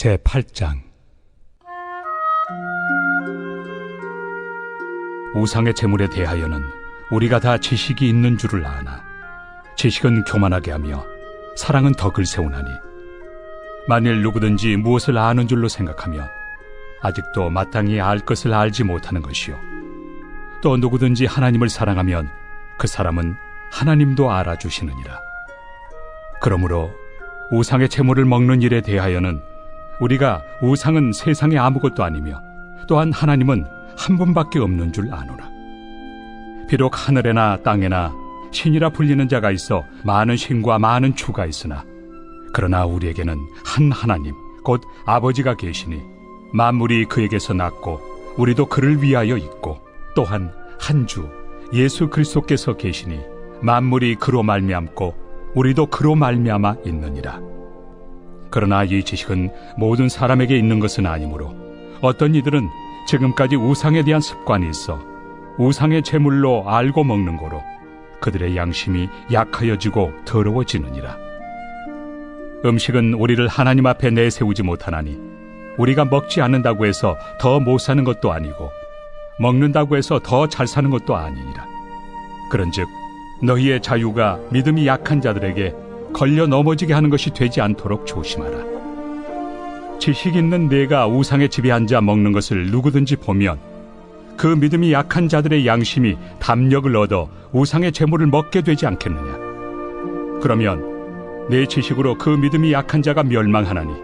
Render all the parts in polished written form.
제8장. 우상의 제물에 대하여는 우리가 다 지식이 있는 줄을 아나 지식은 교만하게 하며 사랑은 덕을 세우나니, 만일 누구든지 무엇을 아는 줄로 생각하면 아직도 마땅히 알 것을 알지 못하는 것이요, 또 누구든지 하나님을 사랑하면 그 사람은 하나님도 알아주시느니라. 그러므로 우상의 제물을 먹는 일에 대하여는 우리가 우상은 세상에 아무것도 아니며 또한 하나님은 한 분밖에 없는 줄 아노라. 비록 하늘에나 땅에나 신이라 불리는 자가 있어 많은 신과 많은 주가 있으나, 그러나 우리에게는 한 하나님 곧 아버지가 계시니 만물이 그에게서 났고 우리도 그를 위하여 있고, 또한 한 주 예수 그리스도께서 계시니 만물이 그로 말미암고 우리도 그로 말미암아 있느니라. 그러나 이 지식은 모든 사람에게 있는 것은 아니므로 어떤 이들은 지금까지 우상에 대한 습관이 있어 우상의 제물로 알고 먹는 거로 그들의 양심이 약하여지고 더러워지느니라. 음식은 우리를 하나님 앞에 내세우지 못하나니, 우리가 먹지 않는다고 해서 더 못 사는 것도 아니고 먹는다고 해서 더 잘 사는 것도 아니니라. 그런즉 너희의 자유가 믿음이 약한 자들에게 걸려 넘어지게 하는 것이 되지 않도록 조심하라. 지식 있는 내가 우상의 집에 앉아 먹는 것을 누구든지 보면 그 믿음이 약한 자들의 양심이 담력을 얻어 우상의 제물을 먹게 되지 않겠느냐. 그러면 내 지식으로 그 믿음이 약한 자가 멸망하나니,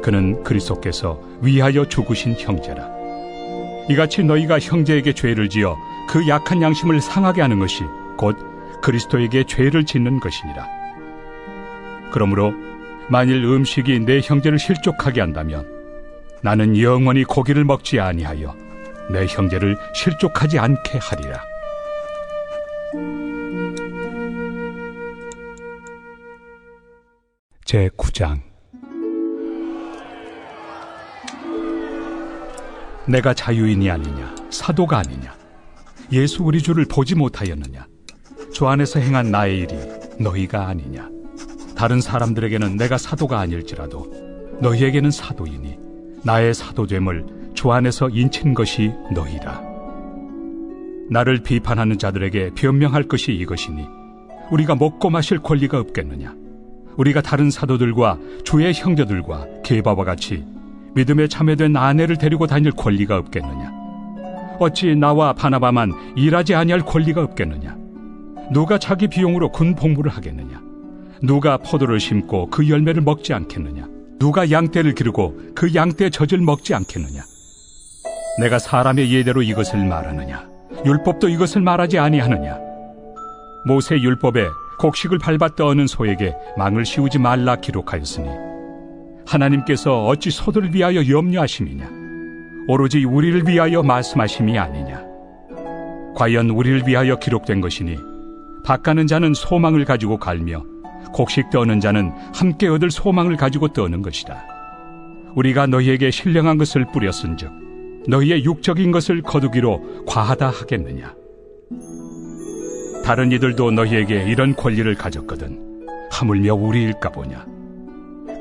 그는 그리스도께서 위하여 죽으신 형제라. 이같이 너희가 형제에게 죄를 지어 그 약한 양심을 상하게 하는 것이 곧 그리스도에게 죄를 짓는 것이니라. 그러므로 만일 음식이 내 형제를 실족하게 한다면 나는 영원히 고기를 먹지 아니하여 내 형제를 실족하지 않게 하리라. 제9장. 내가 자유인이 아니냐, 사도가 아니냐, 예수 우리 주를 보지 못하였느냐, 주 안에서 행한 나의 일이 너희가 아니냐. 다른 사람들에게는 내가 사도가 아닐지라도 너희에게는 사도이니 나의 사도됨을 주 안에서 인친 것이 너희라. 나를 비판하는 자들에게 변명할 것이 이것이니, 우리가 먹고 마실 권리가 없겠느냐. 우리가 다른 사도들과 주의 형제들과 게바와 같이 믿음에 참여된 아내를 데리고 다닐 권리가 없겠느냐. 어찌 나와 바나바만 일하지 아니할 권리가 없겠느냐. 누가 자기 비용으로 군 복무를 하겠느냐. 누가 포도를 심고 그 열매를 먹지 않겠느냐. 누가 양떼를 기르고 그 양떼 젖을 먹지 않겠느냐. 내가 사람의 예대로 이것을 말하느냐, 율법도 이것을 말하지 아니하느냐. 모세 율법에 곡식을 밟아 떠오는 소에게 망을 씌우지 말라 기록하였으니, 하나님께서 어찌 소들을 위하여 염려하심이냐. 오로지 우리를 위하여 말씀하심이 아니냐. 과연 우리를 위하여 기록된 것이니, 밭가는 자는 소망을 가지고 갈며 곡식 떠는 자는 함께 얻을 소망을 가지고 떠는 것이다. 우리가 너희에게 신령한 것을 뿌렸은즉 너희의 육적인 것을 거두기로 과하다 하겠느냐. 다른 이들도 너희에게 이런 권리를 가졌거든 하물며 우리일까 보냐.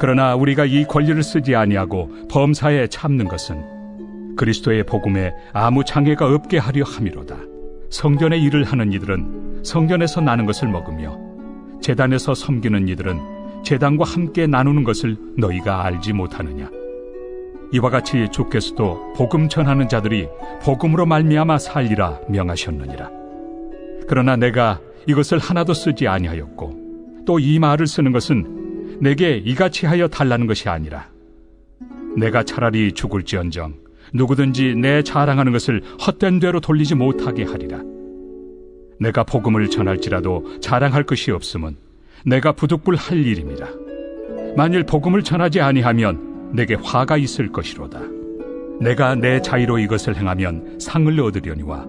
그러나 우리가 이 권리를 쓰지 아니하고 범사에 참는 것은 그리스도의 복음에 아무 장애가 없게 하려 함이로다. 성전의 일을 하는 이들은 성전에서 나는 것을 먹으며 제단에서 섬기는 이들은 제단과 함께 나누는 것을 너희가 알지 못하느냐. 이와 같이 주께서도 복음 전하는 자들이 복음으로 말미암아 살리라 명하셨느니라. 그러나 내가 이것을 하나도 쓰지 아니하였고 또 이 말을 쓰는 것은 내게 이같이 하여 달라는 것이 아니라, 내가 차라리 죽을지언정 누구든지 내 자랑하는 것을 헛된 대로 돌리지 못하게 하리라. 내가 복음을 전할지라도 자랑할 것이 없음은 내가 부득불 할 일임이라. 만일 복음을 전하지 아니하면 내게 화가 있을 것이로다. 내가 내 자의로 이것을 행하면 상을 얻으려니와,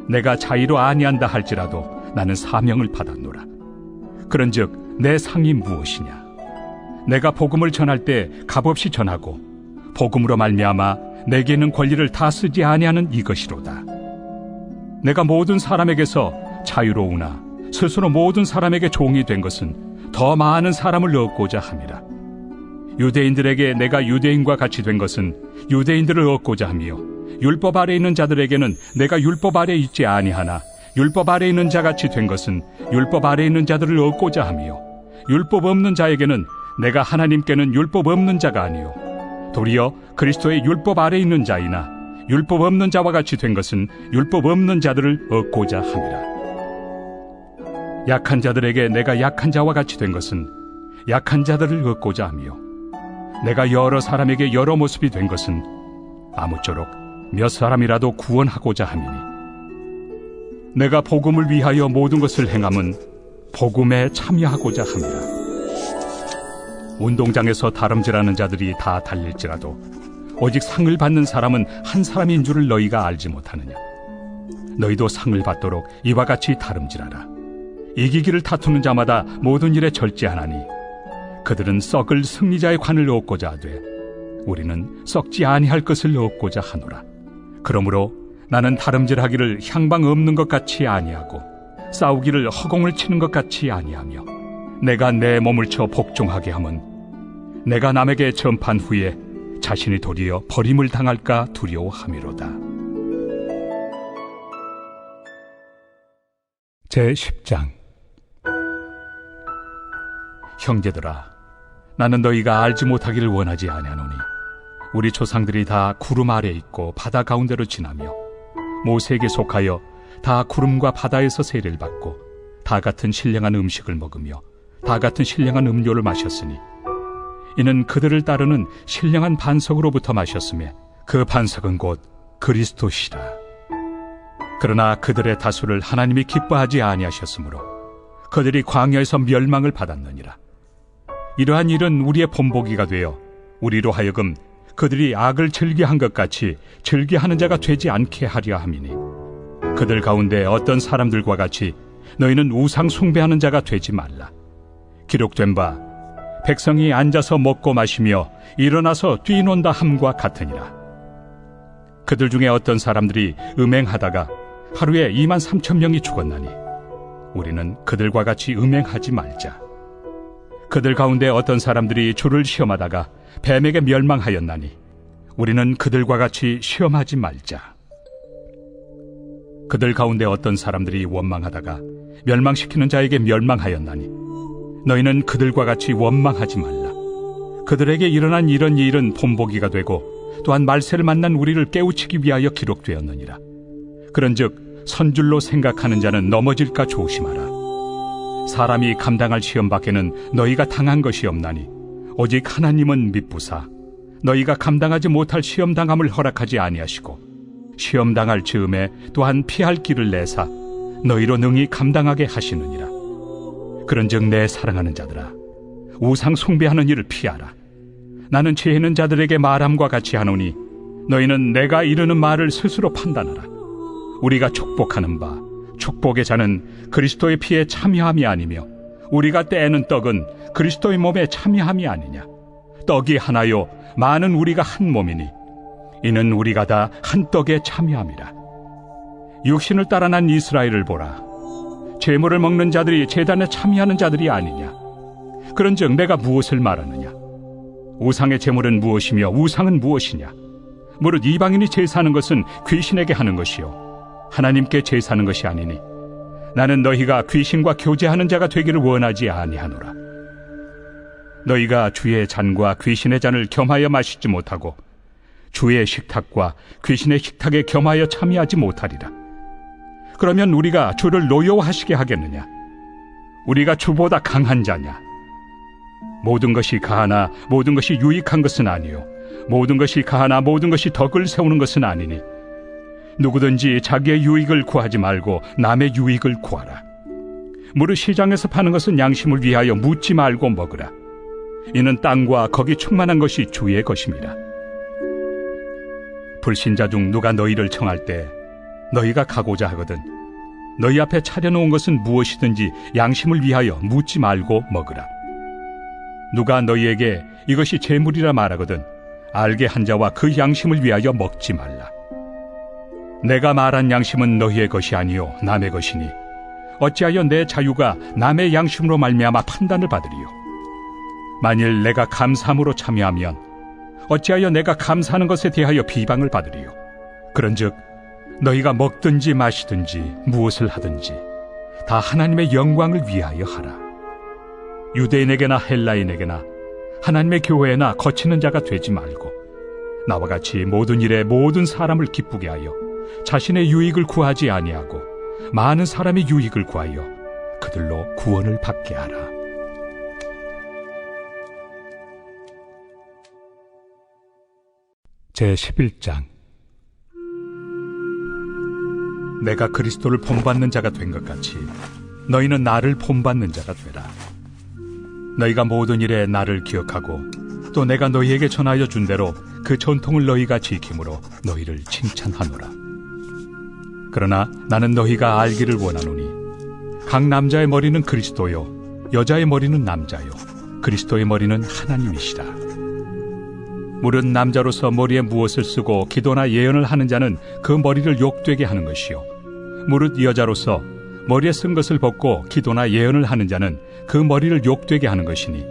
내가 자의로 아니한다 할지라도 나는 사명을 받았노라. 그런즉 내 상이 무엇이냐. 내가 복음을 전할 때 값없이 전하고 복음으로 말미암아 내게 있는 권리를 다 쓰지 아니하는 이것이로다. 내가 모든 사람에게서 자유로우나 스스로 모든 사람에게 종이 된 것은 더 많은 사람을 얻고자 함이라. 유대인들에게 내가 유대인과 같이 된 것은 유대인들을 얻고자 하며, 율법 아래 있는 자들에게는 내가 율법 아래 있지 아니하나 율법 아래 있는 자같이 된 것은 율법 아래 있는 자들을 얻고자 하며, 율법 없는 자에게는 내가 하나님께는 율법 없는 자가 아니요 도리어 그리스도의 율법 아래 있는 자이나 율법 없는 자와 같이 된 것은 율법 없는 자들을 얻고자 함이라. 약한 자들에게 내가 약한 자와 같이 된 것은 약한 자들을 얻고자 하며, 내가 여러 사람에게 여러 모습이 된 것은 아무쪼록 몇 사람이라도 구원하고자 함이니, 내가 복음을 위하여 모든 것을 행함은 복음에 참여하고자 함이라. 운동장에서 다름질하는 자들이 다 달릴지라도 오직 상을 받는 사람은 한 사람인 줄을 너희가 알지 못하느냐. 너희도 상을 받도록 이와 같이 다름질하라. 이기기를 다투는 자마다 모든 일에 절제하나니 그들은 썩을 승리자의 관을 얻고자 하되 우리는 썩지 아니할 것을 얻고자 하노라. 그러므로 나는 다름질하기를 향방 없는 것 같이 아니하고 싸우기를 허공을 치는 것 같이 아니하며, 내가 내 몸을 쳐 복종하게 함은 내가 남에게 전판 후에 자신이 도리어 버림을 당할까 두려워함이로다. 제10장. 형제들아, 나는 너희가 알지 못하기를 원하지 아니하노니 우리 조상들이 다 구름 아래 있고 바다 가운데로 지나며 모세에게 속하여 다 구름과 바다에서 세례를 받고 다 같은 신령한 음식을 먹으며 다 같은 신령한 음료를 마셨으니, 이는 그들을 따르는 신령한 반석으로부터 마셨으며 그 반석은 곧 그리스도시라. 그러나 그들의 다수를 하나님이 기뻐하지 아니하셨으므로 그들이 광야에서 멸망을 받았느니라. 이러한 일은 우리의 본보기가 되어 우리로 하여금 그들이 악을 즐겨한 것 같이 즐겨하는 자가 되지 않게 하려 함이니, 그들 가운데 어떤 사람들과 같이 너희는 우상 숭배하는 자가 되지 말라. 기록된 바 백성이 앉아서 먹고 마시며 일어나서 뛰논다 함과 같으니라. 그들 중에 어떤 사람들이 음행하다가 하루에 23,000명이 죽었나니 우리는 그들과 같이 음행하지 말자. 그들 가운데 어떤 사람들이 주를 시험하다가 뱀에게 멸망하였나니 우리는 그들과 같이 시험하지 말자. 그들 가운데 어떤 사람들이 원망하다가 멸망시키는 자에게 멸망하였나니 너희는 그들과 같이 원망하지 말라. 그들에게 일어난 이런 일은 본보기가 되고 또한 말세를 만난 우리를 깨우치기 위하여 기록되었느니라. 그런즉 선줄로 생각하는 자는 넘어질까 조심하라. 사람이 감당할 시험 밖에는 너희가 당한 것이 없나니 오직 하나님은 미쁘사 너희가 감당하지 못할 시험 당함을 허락하지 아니하시고 시험 당할 즈음에 또한 피할 길을 내사 너희로 능히 감당하게 하시느니라. 그런즉 내 사랑하는 자들아, 우상 숭배하는 일을 피하라. 나는 죄 있는 자들에게 말함과 같이 하노니 너희는 내가 이르는 말을 스스로 판단하라. 우리가 축복하는 바 축복의 자는 그리스도의 피에 참여함이 아니며 우리가 떼는 떡은 그리스도의 몸에 참여함이 아니냐. 떡이 하나요 많은 우리가 한 몸이니 이는 우리가 다 한 떡에 참여함이라. 육신을 따라 난 이스라엘을 보라. 제물을 먹는 자들이 제단에 참여하는 자들이 아니냐. 그런즉 내가 무엇을 말하느냐. 우상의 제물은 무엇이며 우상은 무엇이냐. 무릇 이방인이 제사하는 것은 귀신에게 하는 것이요 하나님께 제사하는 것이 아니니 나는 너희가 귀신과 교제하는 자가 되기를 원하지 아니하노라. 너희가 주의 잔과 귀신의 잔을 겸하여 마시지 못하고 주의 식탁과 귀신의 식탁에 겸하여 참여하지 못하리라. 그러면 우리가 주를 노여워하시게 하겠느냐. 우리가 주보다 강한 자냐. 모든 것이 가하나 모든 것이 유익한 것은 아니요 모든 것이 가하나 모든 것이 덕을 세우는 것은 아니니 누구든지 자기의 유익을 구하지 말고 남의 유익을 구하라. 무릇 시장에서 파는 것은 양심을 위하여 묻지 말고 먹으라. 이는 땅과 거기 충만한 것이 주의 것입니다. 불신자 중 누가 너희를 청할 때 너희가 가고자 하거든 너희 앞에 차려놓은 것은 무엇이든지 양심을 위하여 묻지 말고 먹으라. 누가 너희에게 이것이 제물이라 말하거든 알게 한 자와 그 양심을 위하여 먹지 말라. 내가 말한 양심은 너희의 것이 아니요 남의 것이니 어찌하여 내 자유가 남의 양심으로 말미암아 판단을 받으리요. 만일 내가 감사함으로 참여하면 어찌하여 내가 감사하는 것에 대하여 비방을 받으리요? 그런즉 너희가 먹든지 마시든지 무엇을 하든지 다 하나님의 영광을 위하여 하라. 유대인에게나 헬라인에게나 하나님의 교회나 거치는 자가 되지 말고 나와 같이 모든 일에 모든 사람을 기쁘게 하여 자신의 유익을 구하지 아니하고 많은 사람의 유익을 구하여 그들로 구원을 받게 하라. 제11장. 내가 그리스도를 본받는 자가 된 것 같이 너희는 나를 본받는 자가 되라. 너희가 모든 일에 나를 기억하고 또 내가 너희에게 전하여 준 대로 그 전통을 너희가 지킴으로 너희를 칭찬하노라. 그러나 나는 너희가 알기를 원하노니 각 남자의 머리는 그리스도요 여자의 머리는 남자요 그리스도의 머리는 하나님이시라. 물은 남자로서 머리에 무엇을 쓰고 기도나 예언을 하는 자는 그 머리를 욕되게 하는 것이요 무릇 여자로서 머리에 쓴 것을 벗고 기도나 예언을 하는 자는 그 머리를 욕되게 하는 것이니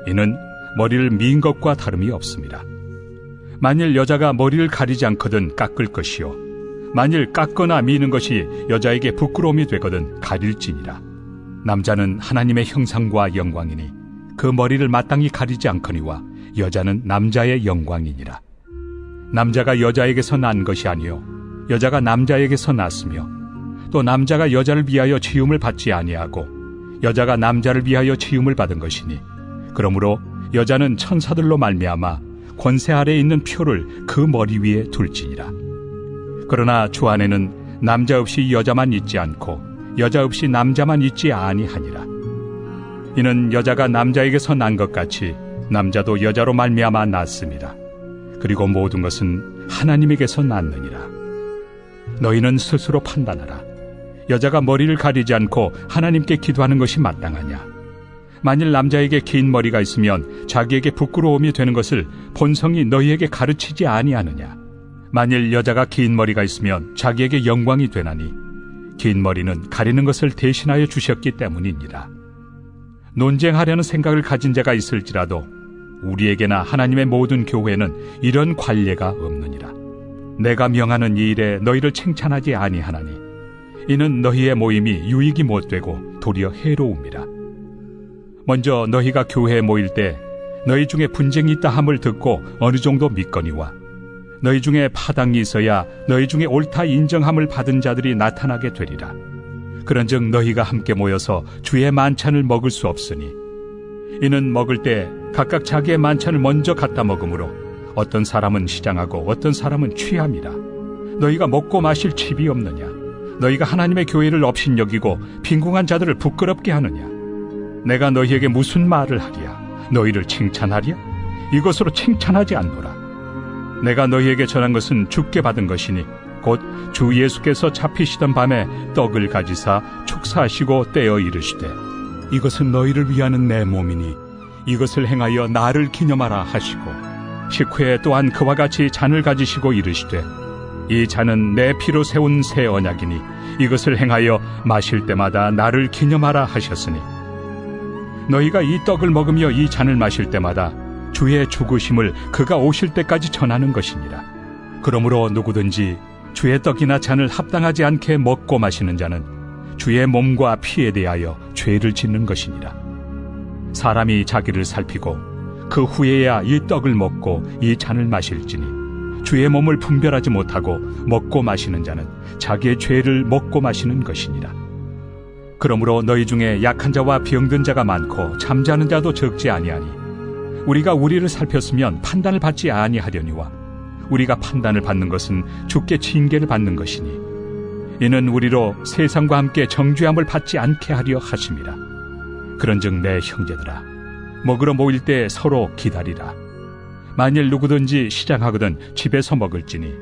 이는 머리를 민 것과 다름이 없습니다. 만일 여자가 머리를 가리지 않거든 깎을 것이요 만일 깎거나 미는 것이 여자에게 부끄러움이 되거든 가릴지니라. 남자는 하나님의 형상과 영광이니 그 머리를 마땅히 가리지 않거니와 여자는 남자의 영광이니라. 남자가 여자에게서 난 것이 아니요 여자가 남자에게서 났으며 또 남자가 여자를 위하여 지음을 받지 아니하고 여자가 남자를 위하여 지음을 받은 것이니 그러므로 여자는 천사들로 말미암아 권세 아래에 있는 표를 그 머리 위에 둘지니라. 그러나 주 안에는 남자 없이 여자만 있지 않고 여자 없이 남자만 있지 아니하니라. 이는 여자가 남자에게서 난 것 같이 남자도 여자로 말미암아 났습니다. 그리고 모든 것은 하나님에게서 났느니라. 너희는 스스로 판단하라. 여자가 머리를 가리지 않고 하나님께 기도하는 것이 마땅하냐? 만일 남자에게 긴 머리가 있으면 자기에게 부끄러움이 되는 것을 본성이 너희에게 가르치지 아니하느냐? 만일 여자가 긴 머리가 있으면 자기에게 영광이 되나니 긴 머리는 가리는 것을 대신하여 주셨기 때문이니라. 논쟁하려는 생각을 가진 자가 있을지라도 우리에게나 하나님의 모든 교회는 이런 관례가 없느니라. 내가 명하는 이 일에 너희를 칭찬하지 아니하나니 이는 너희의 모임이 유익이 못되고 도리어 해로움이라. 먼저 너희가 교회에 모일 때 너희 중에 분쟁이 있다 함을 듣고 어느 정도 믿거니와 너희 중에 파당이 있어야 너희 중에 옳다 인정함을 받은 자들이 나타나게 되리라. 그런즉 너희가 함께 모여서 주의 만찬을 먹을 수 없으니 이는 먹을 때 각각 자기의 만찬을 먼저 갖다 먹으므로 어떤 사람은 시장하고 어떤 사람은 취함이라. 너희가 먹고 마실 칩이 없느냐? 너희가 하나님의 교회를 업신여기고 빈궁한 자들을 부끄럽게 하느냐? 내가 너희에게 무슨 말을 하랴? 너희를 칭찬하랴? 이것으로 칭찬하지 않노라. 내가 너희에게 전한 것은 주께 받은 것이니 곧 주 예수께서 잡히시던 밤에 떡을 가지사 축사하시고 떼어 이르시되 이것은 너희를 위하는 내 몸이니 이것을 행하여 나를 기념하라 하시고 식후에 또한 그와 같이 잔을 가지시고 이르시되 이 잔은 내 피로 세운 새 언약이니 이것을 행하여 마실 때마다 나를 기념하라 하셨으니 너희가 이 떡을 먹으며 이 잔을 마실 때마다 주의 죽으심을 그가 오실 때까지 전하는 것이니라. 그러므로 누구든지 주의 떡이나 잔을 합당하지 않게 먹고 마시는 자는 주의 몸과 피에 대하여 죄를 짓는 것이니라. 사람이 자기를 살피고 그 후에야 이 떡을 먹고 이 잔을 마실지니 주의 몸을 분별하지 못하고 먹고 마시는 자는 자기의 죄를 먹고 마시는 것이니라. 그러므로 너희 중에 약한 자와 병든 자가 많고 잠자는 자도 적지 아니하니 우리가 우리를 살폈으면 판단을 받지 아니하려니와 우리가 판단을 받는 것은 주께 징계를 받는 것이니 이는 우리로 세상과 함께 정죄함을 받지 않게 하려 하심이라. 그런즉 내 형제들아 먹으러 모일 때 서로 기다리라. 만일 누구든지 시장하거든 집에서 먹을지니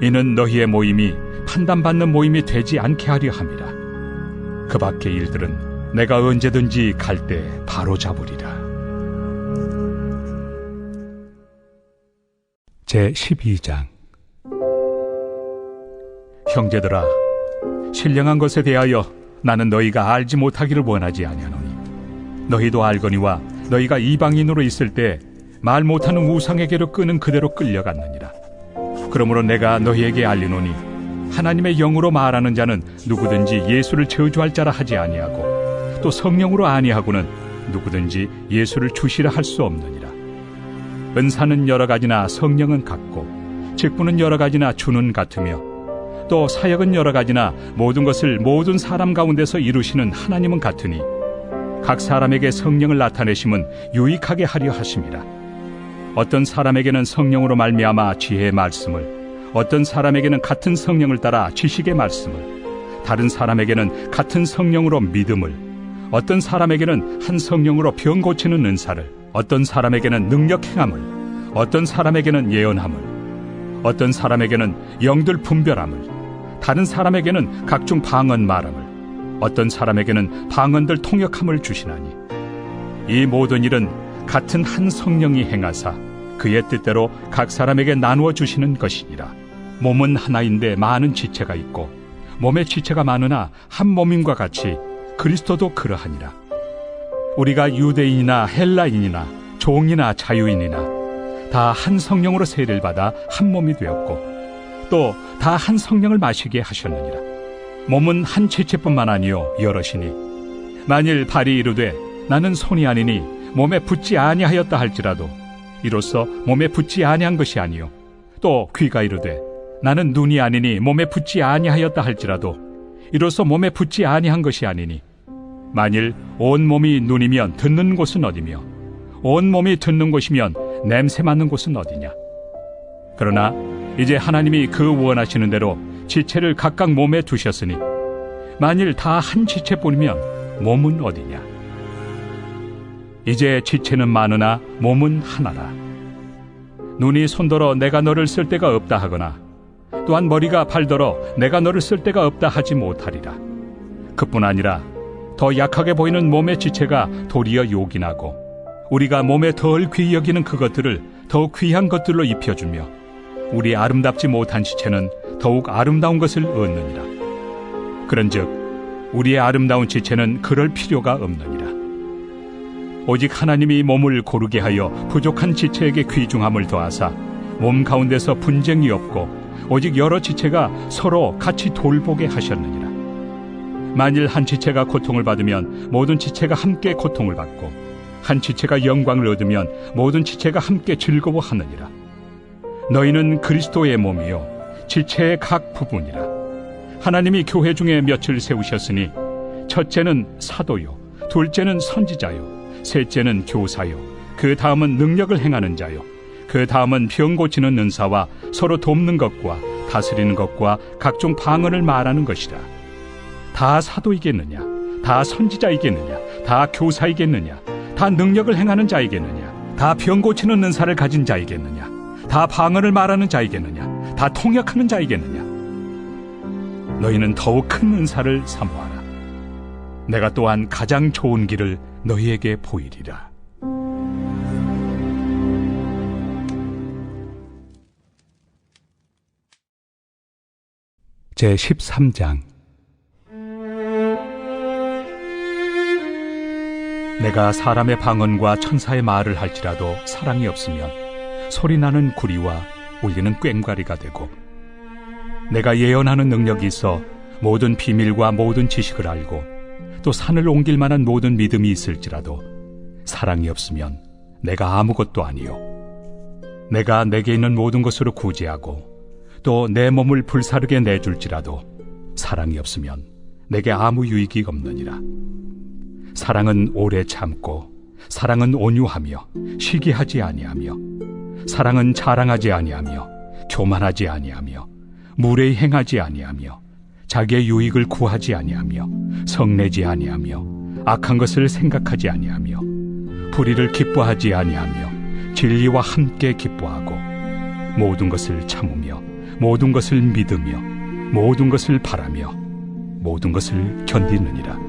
이는 너희의 모임이 판단받는 모임이 되지 않게 하려 함이라. 그 밖의 일들은 내가 언제든지 갈 때 바로 잡으리라. 제12장. 형제들아, 신령한 것에 대하여 나는 너희가 알지 못하기를 원하지 아니하노니 너희도 알거니와 너희가 이방인으로 있을 때 말 못하는 우상에게로 끄는 그대로 끌려갔느니라. 그러므로 내가 너희에게 알리노니 하나님의 영으로 말하는 자는 누구든지 예수를 저주할 자라 하지 아니하고 또 성령으로 아니하고는 누구든지 예수를 주시라 할 수 없느니라. 은사는 여러 가지나 성령은 같고 직분은 여러 가지나 주는 같으며 또 사역은 여러 가지나 모든 것을 모든 사람 가운데서 이루시는 하나님은 같으니 각 사람에게 성령을 나타내심은 유익하게 하려 하심이라. 어떤 사람에게는 성령으로 말미암아 지혜의 말씀을, 어떤 사람에게는 같은 성령을 따라 지식의 말씀을, 다른 사람에게는 같은 성령으로 믿음을, 어떤 사람에게는 한 성령으로 병 고치는 은사를, 어떤 사람에게는 능력 행함을, 어떤 사람에게는 예언함을, 어떤 사람에게는 영들 분별함을, 다른 사람에게는 각종 방언 말함을, 어떤 사람에게는 방언들 통역함을 주시나니 이 모든 일은 같은 한 성령이 행하사 그의 뜻대로 각 사람에게 나누어 주시는 것이니라. 몸은 하나인데 많은 지체가 있고 몸의 지체가 많으나 한 몸임과 같이 그리스도도 그러하니라. 우리가 유대인이나 헬라인이나 종이나 자유인이나 다 한 성령으로 세례를 받아 한 몸이 되었고 또 다 한 성령을 마시게 하셨느니라. 몸은 한 지체뿐만 아니요 여럿이니 만일 발이 이르되 나는 손이 아니니 몸에 붙지 아니하였다 할지라도 이로써 몸에 붙지 아니한 것이 아니요 또 귀가 이르되 나는 눈이 아니니 몸에 붙지 아니하였다 할지라도 이로써 몸에 붙지 아니한 것이 아니니 만일 온 몸이 눈이면 듣는 곳은 어디며 온 몸이 듣는 곳이면 냄새 맡는 곳은 어디냐. 그러나 이제 하나님이 그 원하시는 대로 지체를 각각 몸에 두셨으니 만일 다 한 지체뿐이면 몸은 어디냐. 이제 지체는 많으나 몸은 하나라. 눈이 손더러 내가 너를 쓸 데가 없다 하거나 또한 머리가 발더러 내가 너를 쓸 데가 없다 하지 못하리라. 그뿐 아니라 더 약하게 보이는 몸의 지체가 도리어 요긴하고 우리가 몸에 덜 귀히 여기는 그것들을 더욱 귀한 것들로 입혀주며 우리 아름답지 못한 지체는 더욱 아름다운 것을 얻느니라. 그런즉 우리의 아름다운 지체는 그럴 필요가 없느니라. 오직 하나님이 몸을 고르게 하여 부족한 지체에게 귀중함을 더하사 몸 가운데서 분쟁이 없고 오직 여러 지체가 서로 같이 돌보게 하셨느니라. 만일 한 지체가 고통을 받으면 모든 지체가 함께 고통을 받고 한 지체가 영광을 얻으면 모든 지체가 함께 즐거워하느니라. 너희는 그리스도의 몸이요 지체의 각 부분이라. 하나님이 교회 중에 몇을 세우셨으니 첫째는 사도요 둘째는 선지자요 셋째는 교사요 그 다음은 능력을 행하는 자요 그 다음은 병 고치는 은사와 서로 돕는 것과 다스리는 것과 각종 방언을 말하는 것이라. 다 사도이겠느냐 다 선지자이겠느냐 다 교사이겠느냐 다 능력을 행하는 자이겠느냐 다 병 고치는 은사를 가진 자이겠느냐 다 방언을 말하는 자이겠느냐 다 통역하는 자이겠느냐. 너희는 더욱 큰 은사를 사모하라. 내가 또한 가장 좋은 길을 너희에게 보이리라. 제13장. 내가 사람의 방언과 천사의 말을 할지라도 사랑이 없으면 소리나는 구리와 울리는 꽹과리가 되고 내가 예언하는 능력이 있어 모든 비밀과 모든 지식을 알고 또 산을 옮길 만한 모든 믿음이 있을지라도 사랑이 없으면 내가 아무것도 아니요 내가 내게 있는 모든 것으로 구제하고 또 내 몸을 불사르게 내줄지라도 사랑이 없으면 내게 아무 유익이 없느니라. 사랑은 오래 참고 사랑은 온유하며 시기하지 아니하며 사랑은 자랑하지 아니하며 교만하지 아니하며 무례히 행하지 아니하며 자기의 유익을 구하지 아니하며 성내지 아니하며 악한 것을 생각하지 아니하며 불의를 기뻐하지 아니하며 진리와 함께 기뻐하고 모든 것을 참으며 모든 것을 믿으며 모든 것을 바라며 모든 것을 견디느니라.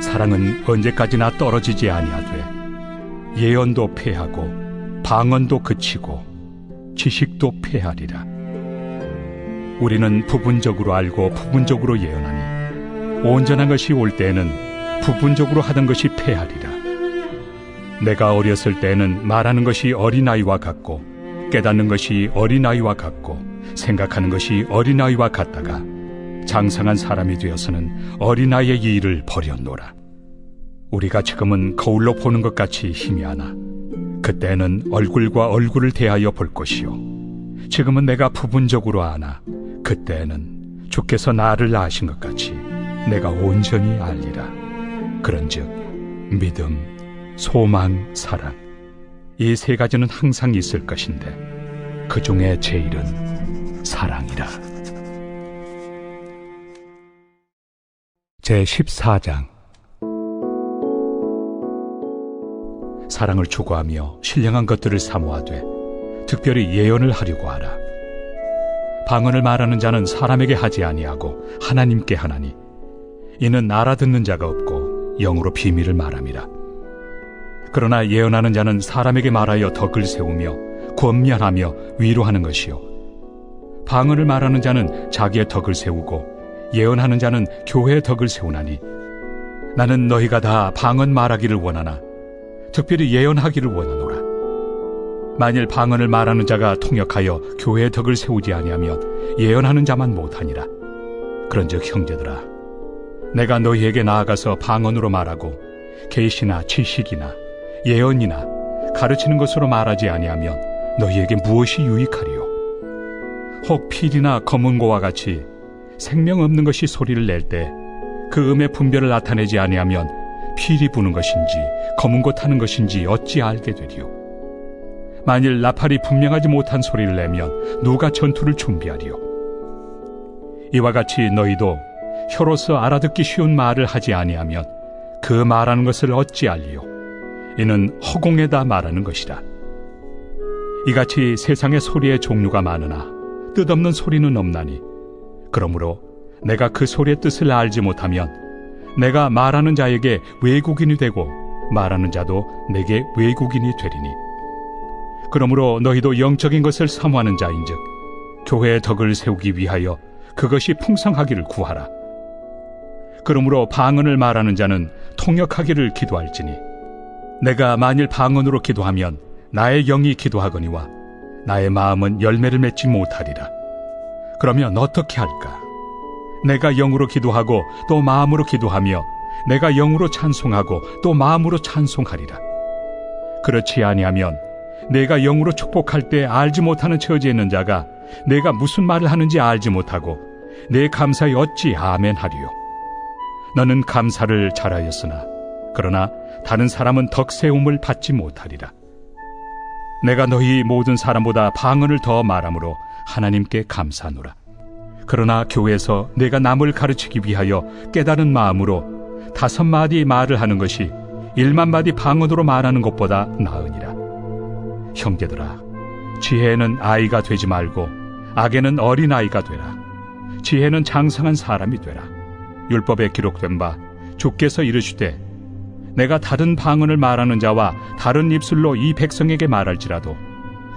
사랑은 언제까지나 떨어지지 아니하되 예언도 패하고 방언도 그치고 지식도 패하리라. 우리는 부분적으로 알고 부분적으로 예언하니 온전한 것이 올 때에는 부분적으로 하던 것이 패하리라. 내가 어렸을 때는 말하는 것이 어린아이와 같고 깨닫는 것이 어린아이와 같고 생각하는 것이 어린아이와 같다가 장성한 사람이 되어서는 어린아이의 일을 버렸노라. 우리가 지금은 거울로 보는 것 같이 희미하나 그때는 얼굴과 얼굴을 대하여 볼 것이요 지금은 내가 부분적으로 아나 그때는 주께서 나를 낳으신 것 같이 내가 온전히 알리라. 그런즉 믿음, 소망, 사랑 이 세 가지는 항상 있을 것인데 그 중에 제일은 사랑이라. 제14장. 사랑을 추구하며 신령한 것들을 사모하되 특별히 예언을 하려고 하라. 방언을 말하는 자는 사람에게 하지 아니하고 하나님께 하나니 이는 알아듣는 자가 없고 영으로 비밀을 말함이라. 그러나 예언하는 자는 사람에게 말하여 덕을 세우며 권면하며 위로하는 것이요 방언을 말하는 자는 자기의 덕을 세우고 예언하는 자는 교회의 덕을 세우나니 나는 너희가 다 방언 말하기를 원하나 특별히 예언하기를 원하노라. 만일 방언을 말하는 자가 통역하여 교회의 덕을 세우지 아니하면 예언하는 자만 못하니라. 그런즉 형제들아, 내가 너희에게 나아가서 방언으로 말하고 계시나 지식이나 예언이나 가르치는 것으로 말하지 아니하면 너희에게 무엇이 유익하리요? 혹 필이나 검은고와 같이 생명 없는 것이 소리를 낼 때 그 음의 분별을 나타내지 아니하면 필이 부는 것인지 검은고 타는 것인지 어찌 알게 되리요? 만일 나팔이 분명하지 못한 소리를 내면 누가 전투를 준비하리요? 이와 같이 너희도 혀로서 알아듣기 쉬운 말을 하지 아니하면 그 말하는 것을 어찌 알리요? 이는 허공에다 말하는 것이라. 이같이 세상의 소리의 종류가 많으나 뜻없는 소리는 없나니 그러므로 내가 그 소리의 뜻을 알지 못하면 내가 말하는 자에게 외국인이 되고 말하는 자도 내게 외국인이 되리니 그러므로 너희도 영적인 것을 사모하는 자인즉 교회의 덕을 세우기 위하여 그것이 풍성하기를 구하라. 그러므로 방언을 말하는 자는 통역하기를 기도할지니 내가 만일 방언으로 기도하면 나의 영이 기도하거니와 나의 마음은 열매를 맺지 못하리라. 그러면 어떻게 할까? 내가 영으로 기도하고 또 마음으로 기도하며 내가 영으로 찬송하고 또 마음으로 찬송하리라. 그렇지 아니하면 내가 영으로 축복할 때 알지 못하는 처지에 있는 자가 내가 무슨 말을 하는지 알지 못하고 내 감사에 어찌 아멘 하리요? 너는 감사를 잘하였으나 그러나 다른 사람은 덕세움을 받지 못하리라. 내가 너희 모든 사람보다 방언을 더 말함으로 하나님께 감사하노라. 그러나 교회에서 내가 남을 가르치기 위하여 깨달은 마음으로 5마디 말을 하는 것이 1만마디 방언으로 말하는 것보다 나으니라. 형제들아, 지혜는 아이가 되지 말고 악에는 어린아이가 되라. 지혜는 장성한 사람이 되라. 율법에 기록된 바 주께서 이르시되 내가 다른 방언을 말하는 자와 다른 입술로 이 백성에게 말할지라도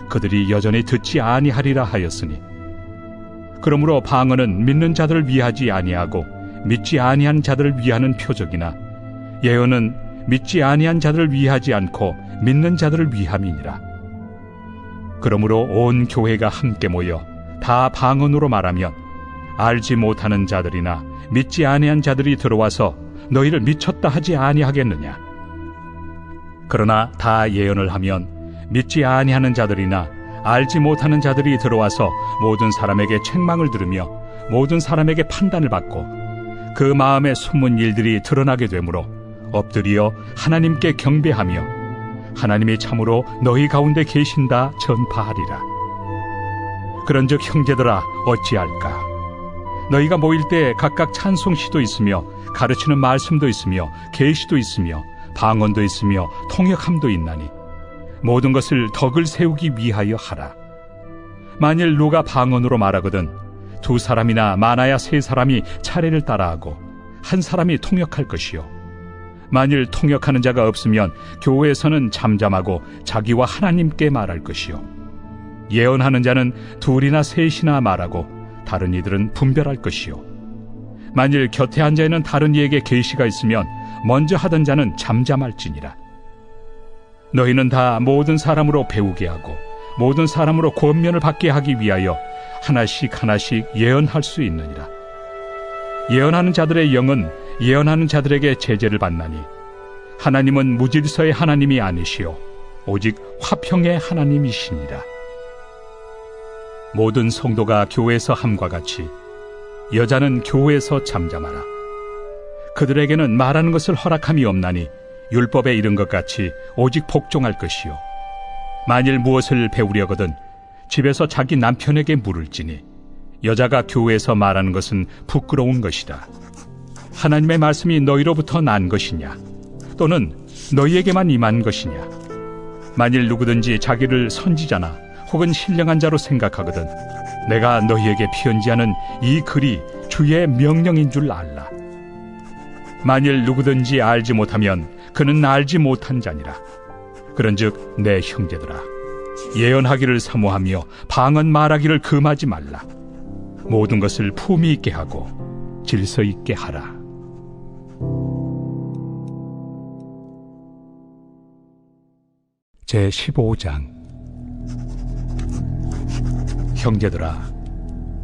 그들이 여전히 듣지 아니하리라 하였으니 그러므로 방언은 믿는 자들을 위하지 아니하고 믿지 아니한 자들을 위하는 표적이나 예언은 믿지 아니한 자들을 위하지 않고 믿는 자들을 위함이니라. 그러므로 온 교회가 함께 모여 다 방언으로 말하면 알지 못하는 자들이나 믿지 아니한 자들이 들어와서 너희를 미쳤다 하지 아니하겠느냐? 그러나 다 예언을 하면 믿지 아니하는 자들이나 알지 못하는 자들이 들어와서 모든 사람에게 책망을 들으며 모든 사람에게 판단을 받고 그 마음에 숨은 일들이 드러나게 되므로 엎드려 하나님께 경배하며 하나님이 참으로 너희 가운데 계신다 전파하리라. 그런즉 형제들아 어찌할까? 너희가 모일 때 각각 찬송시도 있으며 가르치는 말씀도 있으며 계시도 있으며 방언도 있으며 통역함도 있나니 모든 것을 덕을 세우기 위하여 하라. 만일 누가 방언으로 말하거든 2사람이나 많아야 3사람이 차례를 따라하고 1사람이 통역할 것이요 만일 통역하는 자가 없으면 교회에서는 잠잠하고 자기와 하나님께 말할 것이요 예언하는 자는 2이나 3이나 말하고 다른 이들은 분별할 것이요 만일 곁에 앉아있는 다른 이에게 계시가 있으면 먼저 하던 자는 잠잠할지니라. 너희는 다 모든 사람으로 배우게 하고 모든 사람으로 권면을 받게 하기 위하여 하나씩 하나씩 예언할 수 있느니라. 예언하는 자들의 영은 예언하는 자들에게 제재를 받나니 하나님은 무질서의 하나님이 아니시오 오직 화평의 하나님이시니라. 모든 성도가 교회에서 함과 같이 여자는 교회에서 잠잠하라. 그들에게는 말하는 것을 허락함이 없나니 율법에 이른 것 같이 오직 복종할 것이요 만일 무엇을 배우려거든 집에서 자기 남편에게 물을지니 여자가 교회에서 말하는 것은 부끄러운 것이다. 하나님의 말씀이 너희로부터 난 것이냐 또는 너희에게만 임한 것이냐. 만일 누구든지 자기를 선지자나 혹은 신령한 자로 생각하거든 내가 너희에게 편지하는 이 글이 주의 명령인 줄 알라. 만일 누구든지 알지 못하면 그는 알지 못한 자니라. 그런즉 내 형제들아 예언하기를 사모하며 방언 말하기를 금하지 말라. 모든 것을 품위 있게 하고 질서 있게 하라. 제15장. 형제들아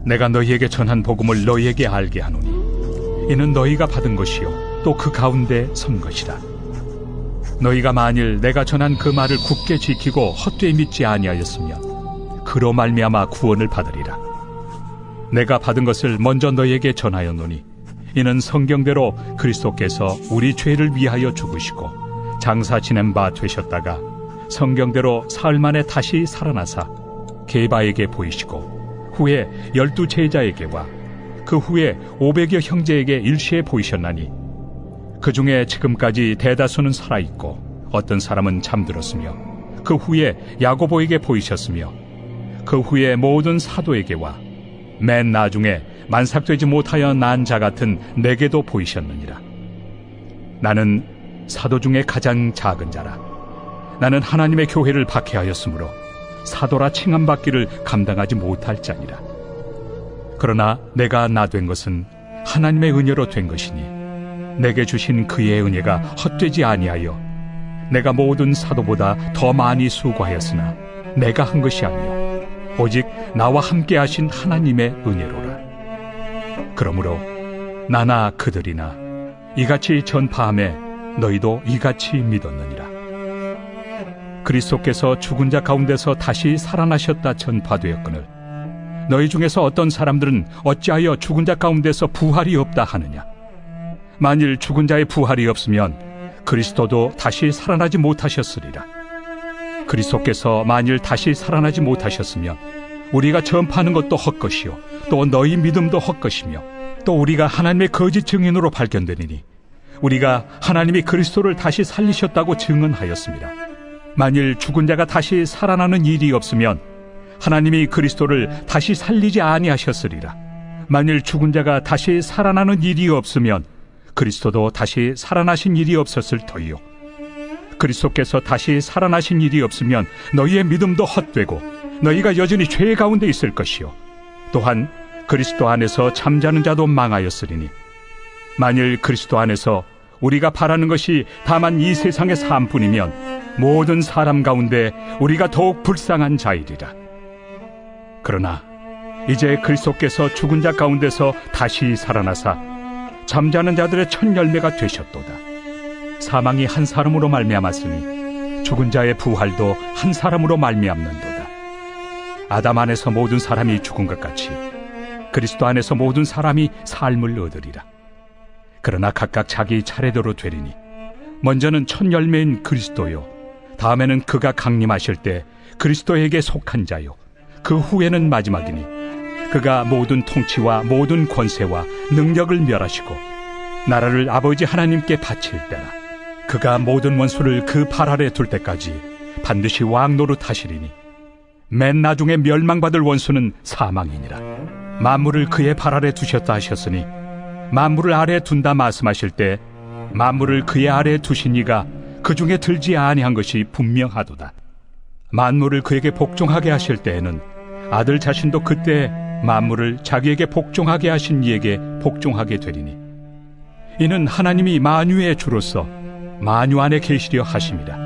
내가 너희에게 전한 복음을 너희에게 알게 하노니 이는 너희가 받은 것이요 또 그 가운데 선 것이라. 너희가 만일 내가 전한 그 말을 굳게 지키고 헛되이 믿지 아니하였으면 그로 말미암아 구원을 받으리라. 내가 받은 것을 먼저 너희에게 전하였노니 이는 성경대로 그리스도께서 우리 죄를 위하여 죽으시고 장사 지낸 바 되셨다가 성경대로 사흘 만에 다시 살아나사 게바에게 보이시고 후에 12 제자에게와 그 후에 500여 형제에게 일시에 보이셨나니 그 중에 지금까지 대다수는 살아있고 어떤 사람은 잠들었으며 그 후에 야고보에게 보이셨으며 그 후에 모든 사도에게와 맨 나중에 만삭되지 못하여 난 자 같은 내게도 보이셨느니라. 나는 사도 중에 가장 작은 자라. 나는 하나님의 교회를 박해하였으므로 사도라 칭함받기를 감당하지 못할 자니라. 그러나 내가 나 된 것은 하나님의 은혜로 된 것이니 내게 주신 그의 은혜가 헛되지 아니하여 내가 모든 사도보다 더 많이 수고하였으나 내가 한 것이 아니요 오직 나와 함께 하신 하나님의 은혜로라. 그러므로 나나 그들이나 이같이 전파함에 너희도 이같이 믿었느니라. 그리스도께서 죽은 자 가운데서 다시 살아나셨다 전파되었거늘 너희 중에서 어떤 사람들은 어찌하여 죽은 자 가운데서 부활이 없다 하느냐. 만일 죽은 자의 부활이 없으면 그리스도도 다시 살아나지 못하셨으리라. 그리스도께서 만일 다시 살아나지 못하셨으면 우리가 전파하는 것도 헛것이요 또 너희 믿음도 헛것이며 또 우리가 하나님의 거짓 증인으로 발견되리니 우리가 하나님이 그리스도를 다시 살리셨다고 증언하였습니다. 만일 죽은 자가 다시 살아나는 일이 없으면 하나님이 그리스도를 다시 살리지 아니하셨으리라. 만일 죽은 자가 다시 살아나는 일이 없으면 그리스도도 다시 살아나신 일이 없었을 터이요 그리스도께서 다시 살아나신 일이 없으면 너희의 믿음도 헛되고 너희가 여전히 죄 가운데 있을 것이요 또한 그리스도 안에서 잠자는 자도 망하였으리니 만일 그리스도 안에서 우리가 바라는 것이 다만 이 세상의 삶뿐이면 모든 사람 가운데 우리가 더욱 불쌍한 자이리라. 그러나 이제 그리스도께서 죽은 자 가운데서 다시 살아나사 잠자는 자들의 첫 열매가 되셨도다. 사망이 한 사람으로 말미암았으니 죽은 자의 부활도 한 사람으로 말미암는도다. 아담 안에서 모든 사람이 죽은 것 같이 그리스도 안에서 모든 사람이 삶을 얻으리라. 그러나 각각 자기 차례대로 되리니 먼저는 첫 열매인 그리스도요 다음에는 그가 강림하실 때 그리스도에게 속한 자요 그 후에는 마지막이니 그가 모든 통치와 모든 권세와 능력을 멸하시고 나라를 아버지 하나님께 바칠 때라. 그가 모든 원수를 그 발 아래 둘 때까지 반드시 왕 노릇하시리니 맨 나중에 멸망받을 원수는 사망이니라. 만물을 그의 발 아래 두셨다 하셨으니 만물을 아래 둔다 말씀하실 때 만물을 그의 아래 두신 이가 그 중에 들지 아니한 것이 분명하도다. 만물을 그에게 복종하게 하실 때에는 아들 자신도 그때 만물을 자기에게 복종하게 하신 이에게 복종하게 되리니 이는 하나님이 만유의 주로서 만유 안에 계시려 하심이라.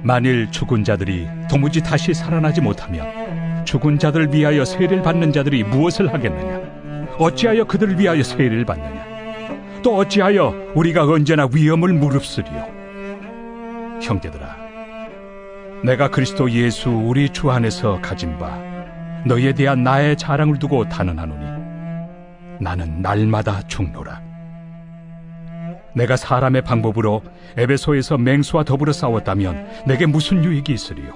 만일 죽은 자들이 도무지 다시 살아나지 못하면 죽은 자들을 위하여 세례를 받는 자들이 무엇을 하겠느냐? 어찌하여 그들을 위하여 세례를 받느냐? 또 어찌하여 우리가 언제나 위험을 무릅쓰리요? 형제들아, 내가 그리스도 예수 우리 주 안에서 가진 바 너희에 대한 나의 자랑을 두고 단언하노니 나는 날마다 죽노라. 내가 사람의 방법으로 에베소에서 맹수와 더불어 싸웠다면 내게 무슨 유익이 있으리요?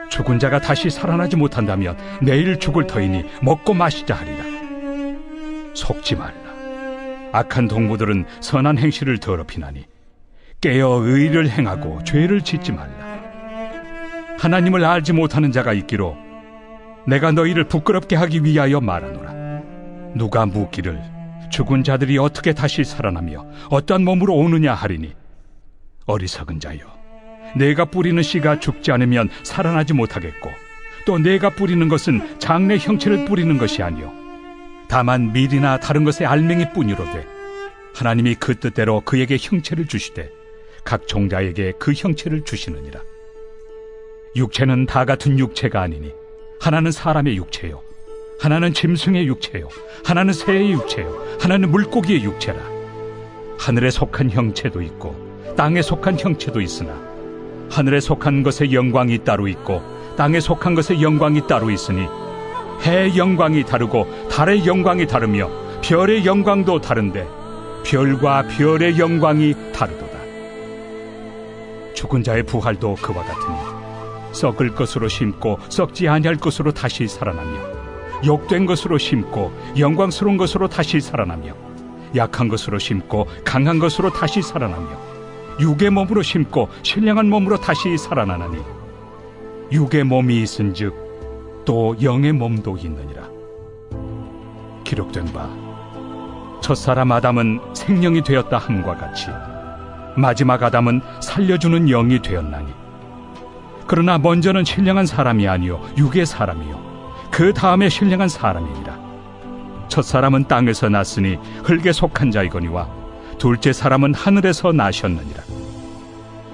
죽은 자가 다시 살아나지 못한다면 내일 죽을 터이니 먹고 마시자 하리라. 속지 말라. 악한 동무들은 선한 행실을 더럽히나니 깨어 의를 행하고 죄를 짓지 말라. 하나님을 알지 못하는 자가 있기로 내가 너희를 부끄럽게 하기 위하여 말하노라. 누가 묻기를 죽은 자들이 어떻게 다시 살아나며 어떠한 몸으로 오느냐 하리니 어리석은 자여, 내가 뿌리는 씨가 죽지 않으면 살아나지 못하겠고 또 내가 뿌리는 것은 장래 형체를 뿌리는 것이 아니요 다만 밀이나 다른 것의 알맹이 뿐이로되 하나님이 그 뜻대로 그에게 형체를 주시되 각 종자에게 그 형체를 주시느니라. 육체는 다 같은 육체가 아니니 하나는 사람의 육체요, 하나는 짐승의 육체요, 하나는 새의 육체요, 하나는 물고기의 육체라. 하늘에 속한 형체도 있고 땅에 속한 형체도 있으나 하늘에 속한 것의 영광이 따로 있고 땅에 속한 것의 영광이 따로 있으니 해의 영광이 다르고 달의 영광이 다르며 별의 영광도 다른데 별과 별의 영광이 다르도다. 죽은 자의 부활도 그와 같으니 썩을 것으로 심고 썩지 아니할 것으로 다시 살아나며 욕된 것으로 심고 영광스러운 것으로 다시 살아나며 약한 것으로 심고 강한 것으로 다시 살아나며 육의 몸으로 심고 신령한 몸으로 다시 살아나나니 육의 몸이 있은즉 또 영의 몸도 있느니라. 기록된 바 첫사람 아담은 생명이 되었다 함과 같이 마지막 아담은 살려주는 영이 되었나니 그러나 먼저는 신령한 사람이 아니요 육의 사람이요 그 다음에 신령한 사람이니라. 첫사람은 땅에서 났으니 흙에 속한 자이거니와 둘째 사람은 하늘에서 나셨느니라.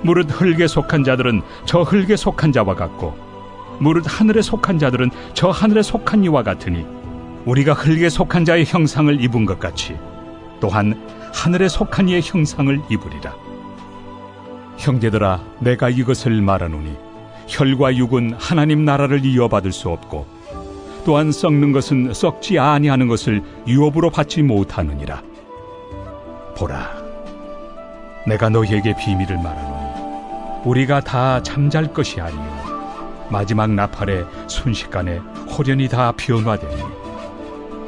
무릇 흙에 속한 자들은 저 흙에 속한 자와 같고 무릇 하늘에 속한 자들은 저 하늘에 속한 이와 같으니 우리가 흙에 속한 자의 형상을 입은 것 같이 또한 하늘에 속한 이의 형상을 입으리라. 형제들아, 내가 이것을 말하노니 혈과 육은 하나님 나라를 이어받을 수 없고 또한 썩는 것은 썩지 아니하는 것을 유업으로 받지 못하느니라. 보라, 내가 너희에게 비밀을 말하노니 우리가 다 잠잘 것이 아니요 마지막 나팔에 순식간에 홀연히 다 변화되리니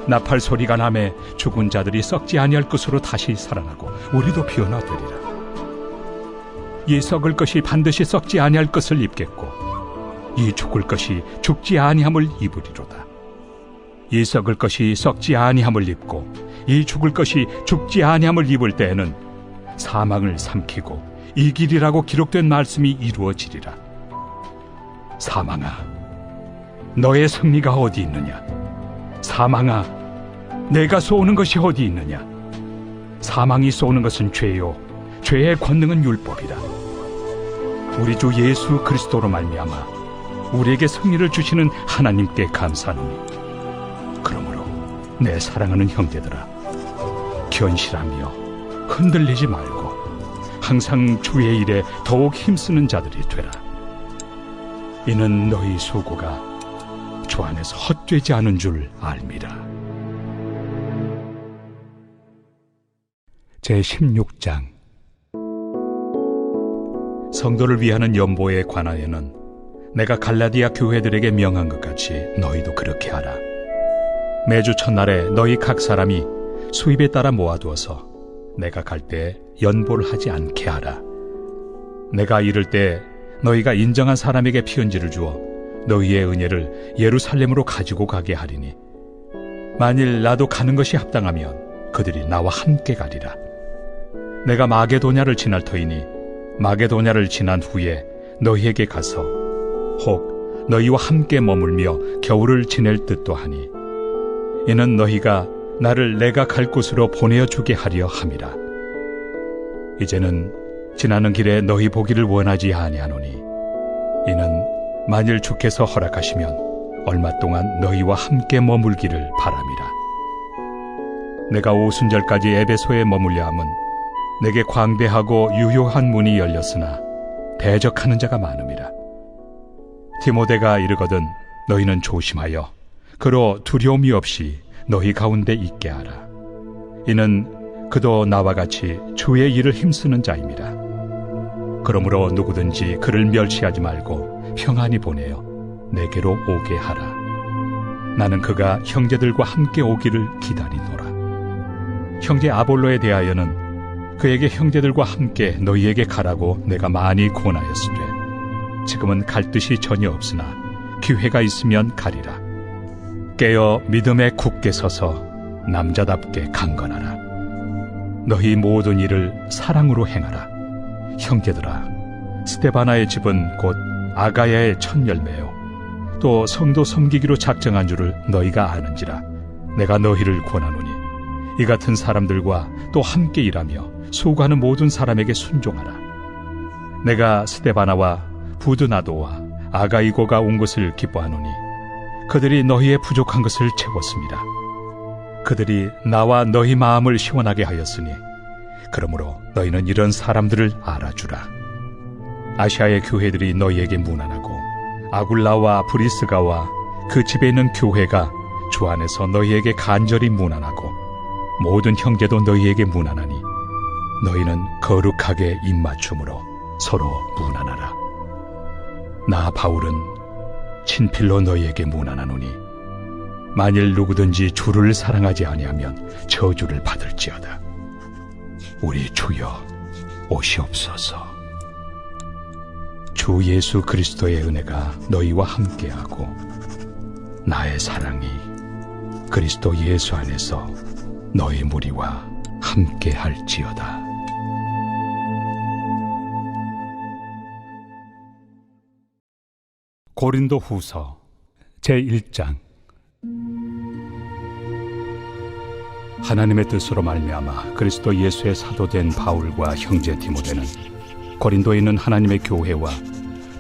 나팔 소리가 나매 죽은 자들이 썩지 아니할 것으로 다시 살아나고 우리도 변화되리라. 이 썩을 것이 반드시 썩지 아니할 것을 입겠고 이 죽을 것이 죽지 아니함을 입으리로다. 이 썩을 것이 썩지 아니함을 입고 이 죽을 것이 죽지 아니함을 입을 때에는 사망을 삼키고 이기리라고 기록된 말씀이 이루어지리라. 사망아, 너의 승리가 어디 있느냐? 사망아, 내가 쏘는 것이 어디 있느냐? 사망이 쏘는 것은 죄요 죄의 권능은 율법이라. 우리 주 예수 그리스도로 말미암아 우리에게 승리를 주시는 하나님께 감사하노니 그러므로 내 사랑하는 형제들아, 견실하며 흔들리지 말고 항상 주의 일에 더욱 힘쓰는 자들이 되라. 이는 너희 수고가 주 안에서 헛되지 않은 줄 알미라. 제16장. 성도를 위하는 연보에 관하여는 내가 갈라디아 교회들에게 명한 것 같이 너희도 그렇게 하라. 매주 첫날에 너희 각 사람이 수입에 따라 모아두어서 내가 갈 때 연보를 하지 않게 하라. 내가 이를 때 너희가 인정한 사람에게 편지를 주어 너희의 은혜를 예루살렘으로 가지고 가게 하리니 만일 나도 가는 것이 합당하면 그들이 나와 함께 가리라. 내가 마게도냐를 지날 터이니 마게도냐를 지난 후에 너희에게 가서 혹 너희와 함께 머물며 겨울을 지낼 듯도 하니 이는 너희가 나를 내가 갈 곳으로 보내어주게 하려 함이라. 이제는 지나는 길에 너희 보기를 원하지 아니하노니 이는 만일 주께서 허락하시면 얼마 동안 너희와 함께 머물기를 바람이라. 내가 오순절까지 에베소에 머물려 함은 내게 광대하고 유효한 문이 열렸으나 대적하는 자가 많음이라. 디모데가 이르거든 너희는 조심하여 그로 두려움이 없이 너희 가운데 있게 하라. 이는 그도 나와 같이 주의 일을 힘쓰는 자임이라. 그러므로 누구든지 그를 멸시하지 말고 평안히 보내어 내게로 오게 하라. 나는 그가 형제들과 함께 오기를 기다리노라. 형제 아볼로에 대하여는 그에게 형제들과 함께 너희에게 가라고 내가 많이 권하였으되 지금은 갈 뜻이 전혀 없으나 기회가 있으면 가리라. 깨어 믿음에 굳게 서서 남자답게 강건하라. 너희 모든 일을 사랑으로 행하라. 형제들아, 스데바나의 집은 곧 아가야의 첫 열매요 또 성도 섬기기로 작정한 줄을 너희가 아는지라. 내가 너희를 권하노니 이 같은 사람들과 또 함께 일하며 수고하는 모든 사람에게 순종하라. 내가 스데바나와 부드나도와 아가이고가 온 것을 기뻐하노니 그들이 너희의 부족한 것을 채웠습니다. 그들이 나와 너희 마음을 시원하게 하였으니 그러므로 너희는 이런 사람들을 알아주라. 아시아의 교회들이 너희에게 문안하고 아굴라와 브리스가와 그 집에 있는 교회가 주 안에서 너희에게 간절히 문안하고 모든 형제도 너희에게 문안하니 너희는 거룩하게 입맞춤으로 서로 문안하라. 나 바울은 친필로 너희에게 문안하노니 만일 누구든지 주를 사랑하지 아니하면 저주를 받을지어다. 우리 주여 오시옵소서. 주 예수 그리스도의 은혜가 너희와 함께하고 나의 사랑이 그리스도 예수 안에서 너희 무리와 함께할지어다. 고린도 후서 제1장. 하나님의 뜻으로 말미암아 그리스도 예수의 사도된 바울과 형제 디모데는 고린도에 있는 하나님의 교회와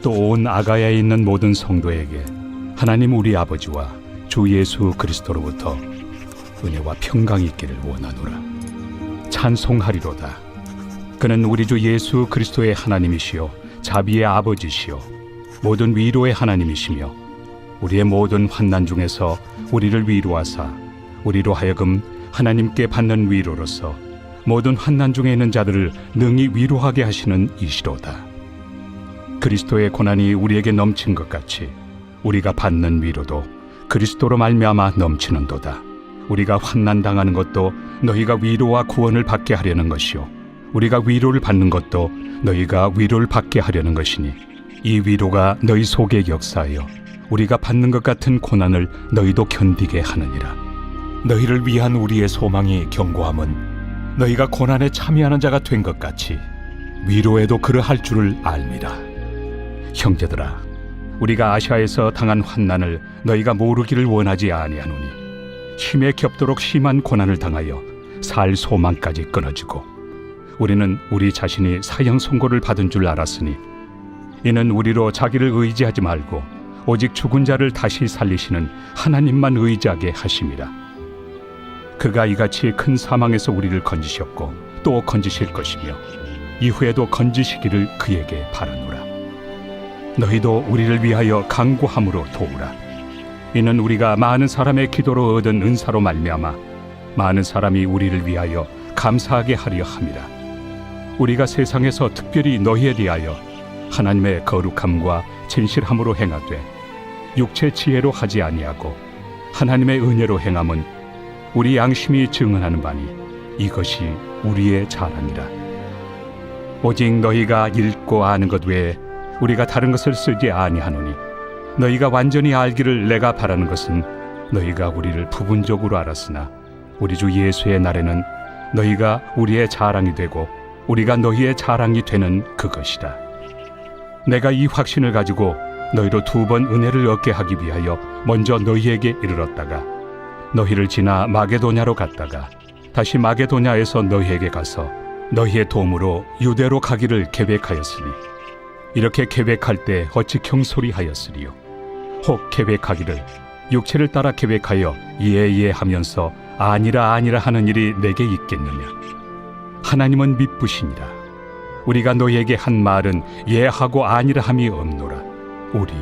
또 온 아가야에 있는 모든 성도에게 하나님 우리 아버지와 주 예수 그리스도로부터 은혜와 평강이 있기를 원하노라. 찬송하리로다. 그는 우리 주 예수 그리스도의 하나님이시요 자비의 아버지시요 모든 위로의 하나님이시며 우리의 모든 환난 중에서 우리를 위로하사 우리로 하여금 하나님께 받는 위로로서 모든 환난 중에 있는 자들을 능히 위로하게 하시는 이시로다. 그리스도의 고난이 우리에게 넘친 것 같이 우리가 받는 위로도 그리스도로 말미암아 넘치는도다. 우리가 환난 당하는 것도 너희가 위로와 구원을 받게 하려는 것이요 우리가 위로를 받는 것도 너희가 위로를 받게 하려는 것이니 이 위로가 너희 속에 역사하여 우리가 받는 것 같은 고난을 너희도 견디게 하느니라. 너희를 위한 우리의 소망이 견고함은 너희가 고난에 참여하는 자가 된 것 같이 위로에도 그러할 줄을 알미라. 형제들아, 우리가 아시아에서 당한 환난을 너희가 모르기를 원하지 아니하노니 힘에 겹도록 심한 고난을 당하여 살 소망까지 끊어지고 우리는 우리 자신이 사형 선고를 받은 줄 알았으니 이는 우리로 자기를 의지하지 말고 오직 죽은 자를 다시 살리시는 하나님만 의지하게 하심이라. 그가 이같이 큰 사망에서 우리를 건지셨고 또 건지실 것이며 이후에도 건지시기를 그에게 바라노라. 너희도 우리를 위하여 간구함으로 도우라. 이는 우리가 많은 사람의 기도로 얻은 은사로 말미암아 많은 사람이 우리를 위하여 감사하게 하려 함이라. 우리가 세상에서 특별히 너희에 대하여 하나님의 거룩함과 진실함으로 행하되 육체 지혜로 하지 아니하고 하나님의 은혜로 행함은 우리 양심이 증언하는 바니 이것이 우리의 자랑이라. 오직 너희가 읽고 아는 것 외에 우리가 다른 것을 쓰지 아니하노니 너희가 완전히 알기를 내가 바라는 것은 너희가 우리를 부분적으로 알았으나 우리 주 예수의 날에는 너희가 우리의 자랑이 되고 우리가 너희의 자랑이 되는 그것이다. 내가 이 확신을 가지고 너희로 2번 은혜를 얻게 하기 위하여 먼저 너희에게 이르렀다가 너희를 지나 마게도냐로 갔다가 다시 마게도냐에서 너희에게 가서 너희의 도움으로 유대로 가기를 계획하였으니 이렇게 계획할 때 어찌 경솔이하였으리요. 혹 계획하기를 육체를 따라 계획하여 예하면서 아니라 하는 일이 내게 있겠느냐. 하나님은 미쁘시니라. 우리가 너희에게 한 말은 예하고 아니라 함이 없노라. 우리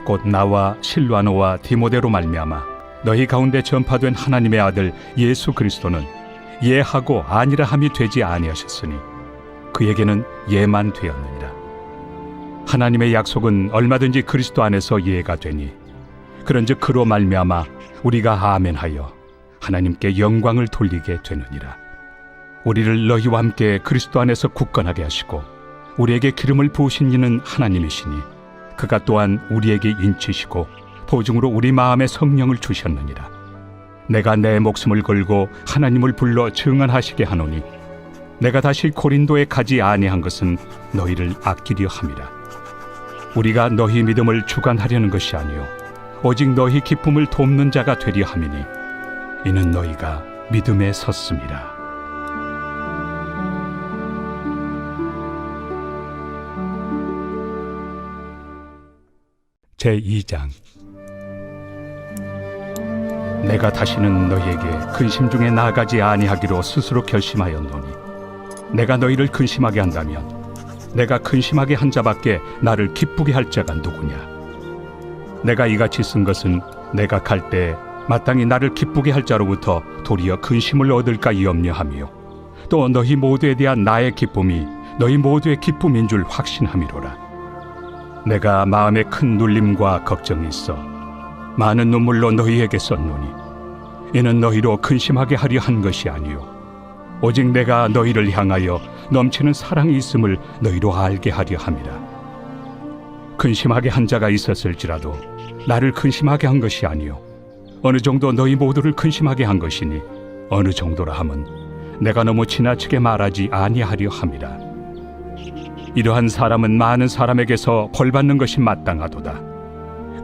곧 나와 실와노와 디모데로 말미암아 너희 가운데 전파된 하나님의 아들 예수 그리스도는 예하고 아니라 함이 되지 아니하셨으니 그에게는 예만 되었느니라. 하나님의 약속은 얼마든지 그리스도 안에서 예가 되니 그런즉 그로 말미암아 우리가 아멘하여 하나님께 영광을 돌리게 되느니라. 우리를 너희와 함께 그리스도 안에서 굳건하게 하시고 우리에게 기름을 부으신 이는 하나님이시니 그가 또한 우리에게 인치시고 보증으로 우리 마음에 성령을 주셨느니라. 내가 내 목숨을 걸고 하나님을 불러 증언하시게 하노니 내가 다시 고린도에 가지 아니한 것은 너희를 아끼려 함이라. 우리가 너희 믿음을 주관하려는 것이 아니요 오직 너희 기쁨을 돕는 자가 되려 함이니 이는 너희가 믿음에 섰음이라. 제2장. 내가 다시는 너희에게 근심 중에 나아가지 아니하기로 스스로 결심하였노니 내가 너희를 근심하게 한다면 내가 근심하게 한 자밖에 나를 기쁘게 할 자가 누구냐. 내가 이같이 쓴 것은 내가 갈 때 마땅히 나를 기쁘게 할 자로부터 도리어 근심을 얻을까 염려하며 또 너희 모두에 대한 나의 기쁨이 너희 모두의 기쁨인 줄 확신함이로라. 내가 마음에 큰 눌림과 걱정이 있어 많은 눈물로 너희에게 썼노니 이는 너희로 근심하게 하려 한 것이 아니요 오직 내가 너희를 향하여 넘치는 사랑이 있음을 너희로 알게 하려 함이라. 근심하게 한 자가 있었을지라도 나를 근심하게 한 것이 아니요 어느 정도 너희 모두를 근심하게 한 것이니 어느 정도라 함은 내가 너무 지나치게 말하지 아니하려 함이라. 이러한 사람은 많은 사람에게서 벌받는 것이 마땅하도다.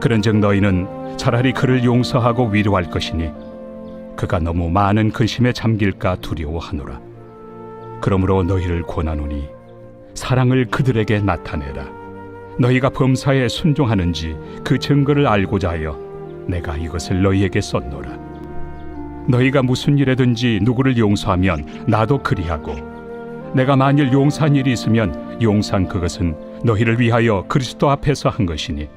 그런즉 너희는 차라리 그를 용서하고 위로할 것이니 그가 너무 많은 근심에 잠길까 두려워하노라. 그러므로 너희를 권하노니 사랑을 그들에게 나타내라. 너희가 범사에 순종하는지 그 증거를 알고자 하여 내가 이것을 너희에게 썼노라. 너희가 무슨 일에든지 누구를 용서하면 나도 그리하고 내가 만일 용서한 일이 있으면 용서한 그것은 너희를 위하여 그리스도 앞에서 한 것이니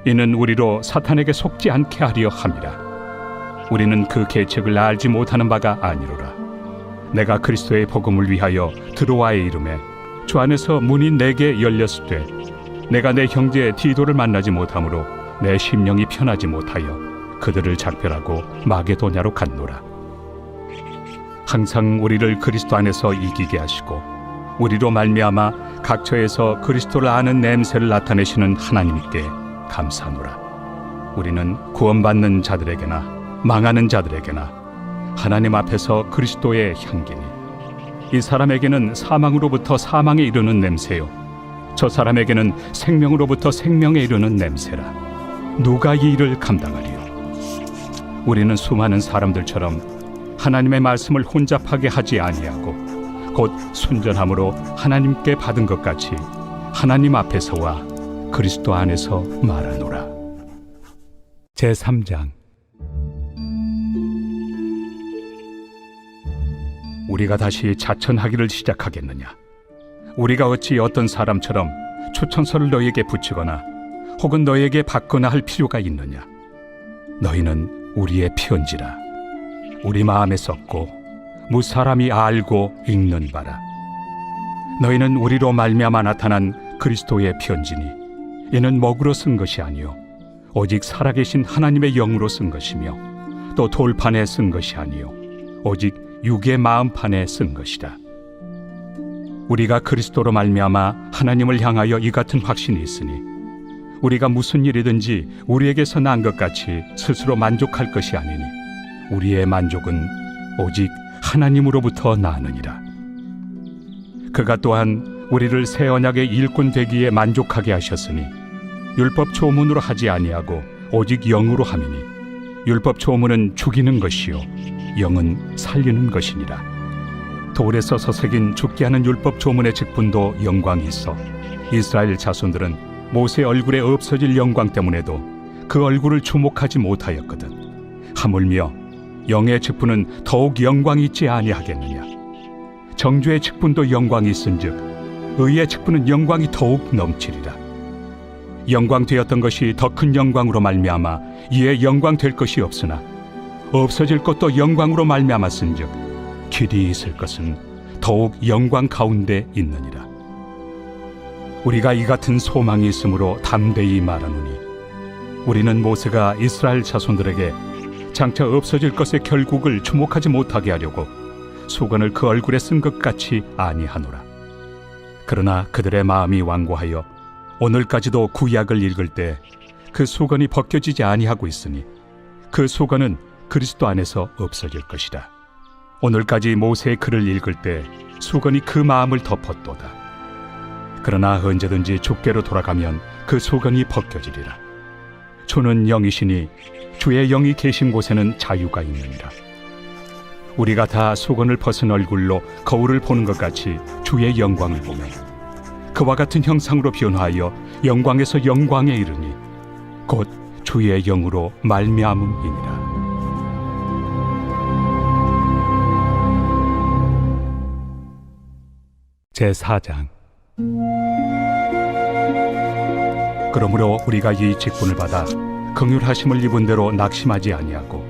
이는 우리로 사탄에게 속지 않게 하려 함이라. 우리는 그 계책을 알지 못하는 바가 아니로라. 내가 그리스도의 복음을 위하여 드로아에 이름에 주 안에서 문이 내게 열렸을 때 내가 내 형제 디도를 만나지 못하므로 내 심령이 편하지 못하여 그들을 작별하고 마게도냐로 갔노라. 항상 우리를 그리스도 안에서 이기게 하시고 우리로 말미암아 각처에서 그리스도를 아는 냄새를 나타내시는 하나님께 감사하노라. 우리는 구원받는 자들에게나 망하는 자들에게나 하나님 앞에서 그리스도의 향기니 이 사람에게는 사망으로부터 사망에 이르는 냄새요 저 사람에게는 생명으로부터 생명에 이르는 냄새라. 누가 이 일을 감당하리요? 우리는 수많은 사람들처럼 하나님의 말씀을 혼잡하게 하지 아니하고 곧 순전함으로 하나님께 받은 것 같이 하나님 앞에서와 그리스도 안에서 말하노라. 제3장. 우리가 다시 자천하기를 시작하겠느냐? 우리가 어찌 어떤 사람처럼 추천서를 너희에게 붙이거나 혹은 너희에게 받거나 할 필요가 있느냐? 너희는 우리의 편지라. 우리 마음에 썼고 무사람이 알고 읽는 바라. 너희는 우리로 말미암아 나타난 그리스도의 편지니 이는 먹으로 쓴 것이 아니요 오직 살아계신 하나님의 영으로 쓴 것이며 또 돌판에 쓴 것이 아니요 오직 육의 마음판에 쓴 것이다. 우리가 그리스도로 말미암아 하나님을 향하여 이 같은 확신이 있으니 우리가 무슨 일이든지 우리에게서 난 것 같이 스스로 만족할 것이 아니니 우리의 만족은 오직 하나님으로부터 나느니라. 그가 또한 우리를 새 언약의 일꾼 되기에 만족하게 하셨으니 율법 조문으로 하지 아니하고 오직 영으로 함이니 율법 조문은 죽이는 것이요 영은 살리는 것이니라. 돌에 써서 새긴 죽게 하는 율법 조문의 직분도 영광이 있어 이스라엘 자손들은 모세 얼굴에 없어질 영광 때문에도 그 얼굴을 주목하지 못하였거든. 하물며 영의 직분은 더욱 영광이 있지 아니하겠느냐. 정죄의 직분도 영광이 있은즉 의의 직분은 영광이 더욱 넘치리라. 영광 되었던 것이 더 큰 영광으로 말미암아 이에 영광 될 것이 없으나 없어질 것도 영광으로 말미암았은즉 길이 있을 것은 더욱 영광 가운데 있느니라. 우리가 이 같은 소망이 있으므로 담대히 말하노니 우리는 모세가 이스라엘 자손들에게 장차 없어질 것의 결국을 주목하지 못하게 하려고 수건을 그 얼굴에 쓴 것 같이 아니하노라. 그러나 그들의 마음이 완고하여 오늘까지도 구약을 읽을 때 그 수건이 벗겨지지 아니하고 있으니 그 수건은 그리스도 안에서 없어질 것이라. 오늘까지 모세의 글을 읽을 때 수건이 그 마음을 덮었도다. 그러나 언제든지 주께로 돌아가면 그 수건이 벗겨지리라. 주는 영이시니 주의 영이 계신 곳에는 자유가 있느니라. 우리가 다 수건을 벗은 얼굴로 거울을 보는 것 같이 주의 영광을 보며 그와 같은 형상으로 변화하여 영광에서 영광에 이르니 곧 주의 영으로 말미암음이니라. 제4장. 그러므로 우리가 이 직분을 받아 긍휼하심을 입은 대로 낙심하지 아니하고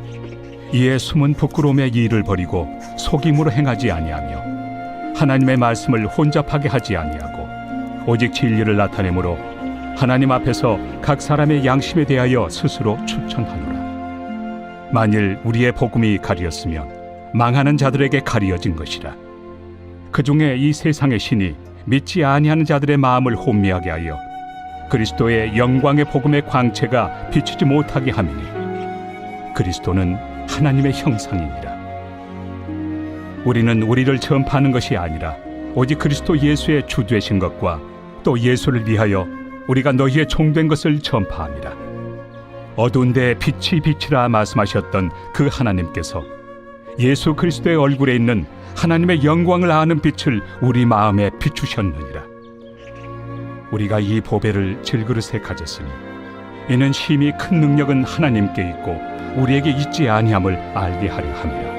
이에 숨은 부끄러움의 일을 버리고 속임으로 행하지 아니하며 하나님의 말씀을 혼잡하게 하지 아니하고 오직 진리를 나타내므로 하나님 앞에서 각 사람의 양심에 대하여 스스로 추천하노라. 만일 우리의 복음이 가리었으면 망하는 자들에게 가리어진 것이라. 그 중에 이 세상의 신이 믿지 아니하는 자들의 마음을 혼미하게 하여 그리스도의 영광의 복음의 광채가 비추지 못하게 함이니 그리스도는 하나님의 형상이니라. 우리는 우리를 전파하는 것이 아니라 오직 그리스도 예수의 주 되신 것과 또 예수를 위하여 우리가 너희의 종된 것을 전파함이라. 어두운 데 빛이 빛이라 말씀하셨던 그 하나님께서 예수 그리스도의 얼굴에 있는 하나님의 영광을 아는 빛을 우리 마음에 비추셨느니라. 우리가 이 보배를 질그릇에 가졌으니 이는 심히 큰 능력은 하나님께 있고 우리에게 있지 아니함을 알게 하려 함이라.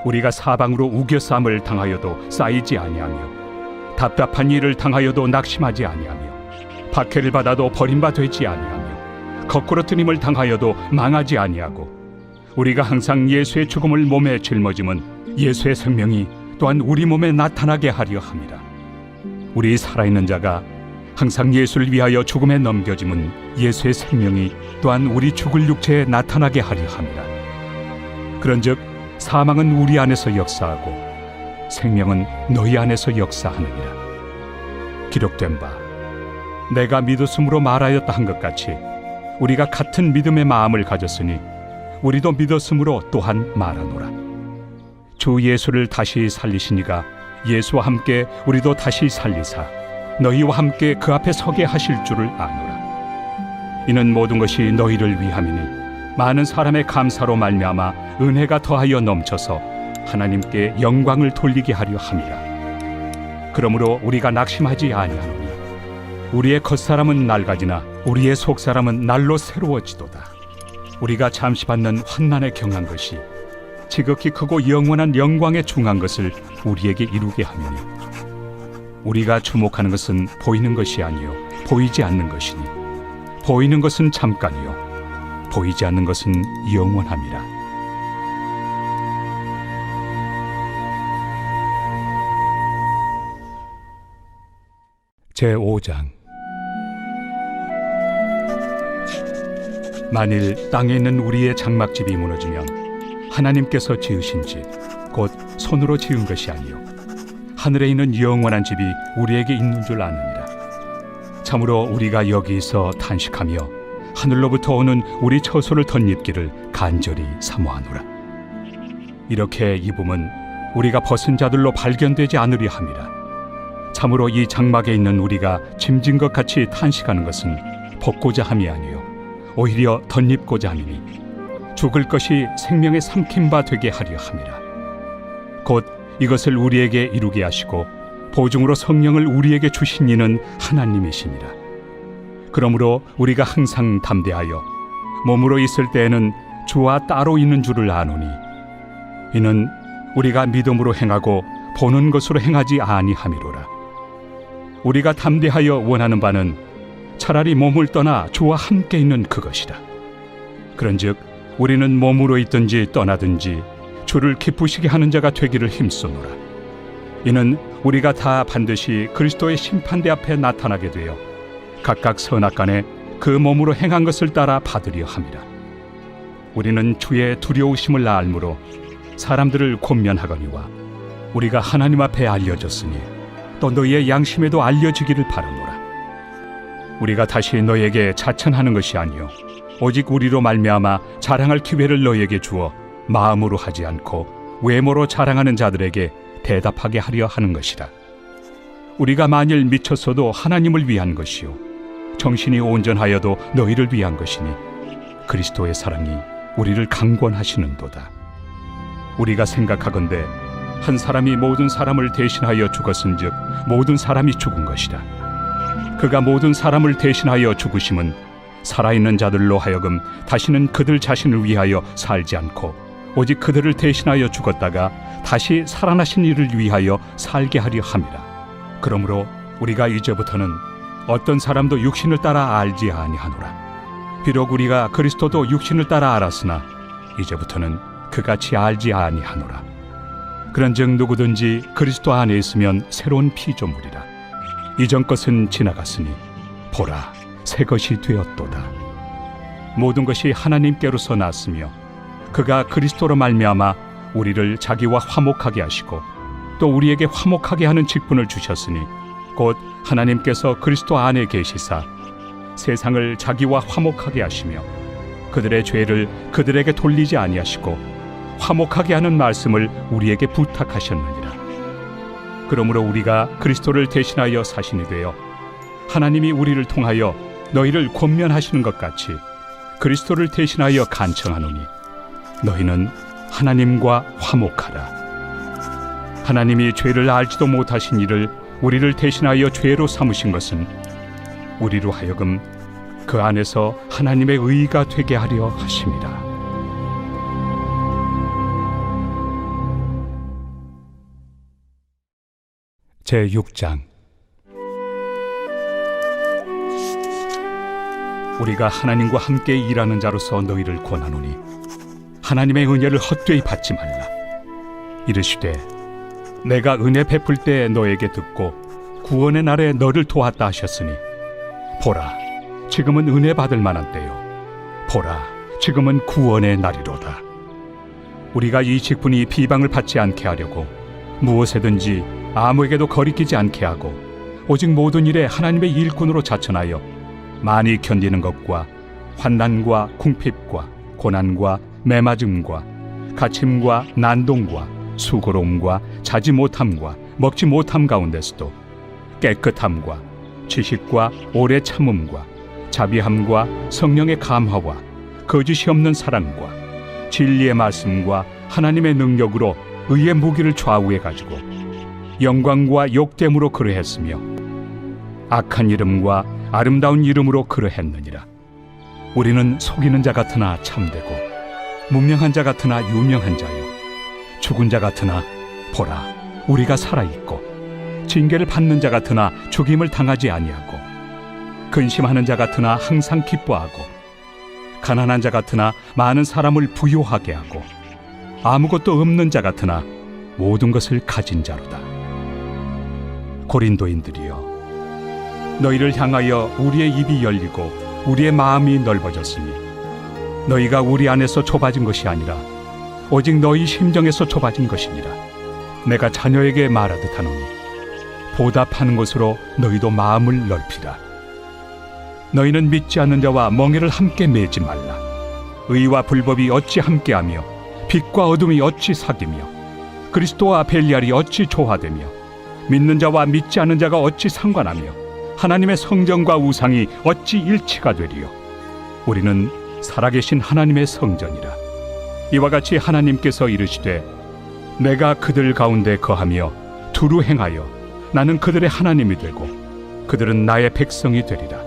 우리가 사방으로 우겨싸움을 당하여도 쌓이지 아니하며 답답한 일을 당하여도 낙심하지 아니하며 박해를 받아도 버림바 되지 아니하며 거꾸로 뜨림을 당하여도 망하지 아니하고 우리가 항상 예수의 죽음을 몸에 짊어짐은 예수의 생명이 또한 우리 몸에 나타나게 하려 함이라. 우리 살아있는 자가 항상 예수를 위하여 죽음에 넘겨짐은 예수의 생명이 또한 우리 죽을 육체에 나타나게 하려 함이라. 그런즉 사망은 우리 안에서 역사하고 생명은 너희 안에서 역사하느니라. 기록된 바 내가 믿었으므로 말하였다 한 것 같이 우리가 같은 믿음의 마음을 가졌으니 우리도 믿었으므로 또한 말하노라. 주 예수를 다시 살리시니가 예수와 함께 우리도 다시 살리사 너희와 함께 그 앞에 서게 하실 줄을 아노라. 이는 모든 것이 너희를 위함이니 많은 사람의 감사로 말미암아 은혜가 더하여 넘쳐서 하나님께 영광을 돌리게 하려 함이라. 그러므로 우리가 낙심하지 아니하노니 우리의 겉사람은 낡아지나 우리의 속사람은 날로 새로워지도다. 우리가 잠시 받는 환난에 경한 것이 지극히 크고 영원한 영광에 중한 것을 우리에게 이루게 하느니 우리가 주목하는 것은 보이는 것이 아니요 보이지 않는 것이니 보이는 것은 잠깐이요 보이지 않는 것은 영원함이라. 제5장. 만일 땅에 있는 우리의 장막집이 무너지면 하나님께서 지으신 집 곧 손으로 지은 것이 아니요 하늘에 있는 영원한 집이 우리에게 있는 줄 아느니라. 참으로 우리가 여기서 탄식하며 하늘로부터 오는 우리 처소를 덧입기를 간절히 사모하노라. 이렇게 입음은 우리가 벗은 자들로 발견되지 않으려 함이라. 참으로 이 장막에 있는 우리가 짐진 것 같이 탄식하는 것은 벗고자 함이 아니요 오히려 덧입고자 함이니 죽을 것이 생명의 삼킨 바 되게 하려 함이라. 곧 이것을 우리에게 이루게 하시고 보증으로 성령을 우리에게 주신 이는 하나님이시니라. 그러므로 우리가 항상 담대하여 몸으로 있을 때에는 주와 따로 있는 줄을 아노니 이는 우리가 믿음으로 행하고 보는 것으로 행하지 아니함이로라. 우리가 담대하여 원하는 바는 차라리 몸을 떠나 주와 함께 있는 그것이라. 그런즉 우리는 몸으로 있든지 떠나든지 주를 기쁘시게 하는 자가 되기를 힘쓰노라. 이는 우리가 다 반드시 그리스도의 심판대 앞에 나타나게 되어 각각 선악간에 그 몸으로 행한 것을 따라 받으려 함이라. 우리는 주의 두려우심을 알므로 사람들을 권면하거니와 우리가 하나님 앞에 알려졌으니 또 너희의 양심에도 알려지기를 바라노라. 우리가 다시 너희에게 자천하는 것이 아니요 오직 우리로 말미암아 자랑할 기회를 너희에게 주어 마음으로 하지 않고 외모로 자랑하는 자들에게 대답하게 하려 하는 것이라. 우리가 만일 미쳤어도 하나님을 위한 것이요 정신이 온전하여도 너희를 위한 것이니 그리스도의 사랑이 우리를 강권하시는도다. 우리가 생각하건대 한 사람이 모든 사람을 대신하여 죽었은즉 모든 사람이 죽은 것이다. 그가 모든 사람을 대신하여 죽으심은 살아있는 자들로 하여금 다시는 그들 자신을 위하여 살지 않고 오직 그들을 대신하여 죽었다가 다시 살아나신 이를 위하여 살게 하려 함이라. 그러므로 우리가 이제부터는 어떤 사람도 육신을 따라 알지 아니하노라. 비록 우리가 그리스도도 육신을 따라 알았으나 이제부터는 그같이 알지 아니하노라. 그런즉 누구든지 그리스도 안에 있으면 새로운 피조물이라. 이전 것은 지나갔으니 보라 새 것이 되었도다. 모든 것이 하나님께로서 났으며 그가 그리스도로 말미암아 우리를 자기와 화목하게 하시고 또 우리에게 화목하게 하는 직분을 주셨으니 곧 하나님께서 그리스도 안에 계시사 세상을 자기와 화목하게 하시며 그들의 죄를 그들에게 돌리지 아니하시고 화목하게 하는 말씀을 우리에게 부탁하셨느니라. 그러므로 우리가 그리스도를 대신하여 사신이 되어 하나님이 우리를 통하여 너희를 권면하시는 것 같이 그리스도를 대신하여 간청하노니 너희는 하나님과 화목하라. 하나님이 죄를 알지도 못하신 이를 우리를 대신하여 죄로 삼으신 것은 우리로 하여금 그 안에서 하나님의 의가 되게 하려 하심이라. 제6장. 우리가 하나님과 함께 일하는 자로서 너희를 권하노니 하나님의 은혜를 헛되이 받지 말라. 이르시되 내가 은혜 베풀 때 너에게 듣고 구원의 날에 너를 도왔다 하셨으니 보라 지금은 은혜 받을 만한 때요 보라 지금은 구원의 날이로다. 우리가 이 직분이 비방을 받지 않게 하려고 무엇에든지 아무에게도 거리끼지 않게 하고 오직 모든 일에 하나님의 일꾼으로 자천하여 많이 견디는 것과 환난과 궁핍과 고난과 매맞음과 갇힘과 난동과 수고로움과 자지 못함과 먹지 못함 가운데서도 깨끗함과 지식과 오래 참음과 자비함과 성령의 감화와 거짓이 없는 사랑과 진리의 말씀과 하나님의 능력으로 의의 무기를 좌우해 가지고 영광과 욕됨으로 그러했으며 악한 이름과 아름다운 이름으로 그러했느니라. 우리는 속이는 자 같으나 참되고 문명한 자 같으나 유명한 자요 죽은 자 같으나 보라 우리가 살아있고 징계를 받는 자 같으나 죽임을 당하지 아니하고 근심하는 자 같으나 항상 기뻐하고 가난한 자 같으나 많은 사람을 부요하게 하고 아무것도 없는 자 같으나 모든 것을 가진 자로다. 고린도인들이여 너희를 향하여 우리의 입이 열리고 우리의 마음이 넓어졌으니 너희가 우리 안에서 좁아진 것이 아니라 오직 너희 심정에서 좁아진 것이니라. 내가 자녀에게 말하듯 하노니 보답하는 것으로 너희도 마음을 넓히라. 너희는 믿지 않는 자와 멍에를 함께 매지 말라. 의와 불법이 어찌 함께하며 빛과 어둠이 어찌 사귀며 그리스도와 벨리알이 어찌 조화되며 믿는 자와 믿지 않는 자가 어찌 상관하며 하나님의 성전과 우상이 어찌 일치가 되리요. 우리는 살아계신 하나님의 성전이라. 이와 같이 하나님께서 이르시되 내가 그들 가운데 거하며 두루 행하여 나는 그들의 하나님이 되고 그들은 나의 백성이 되리라.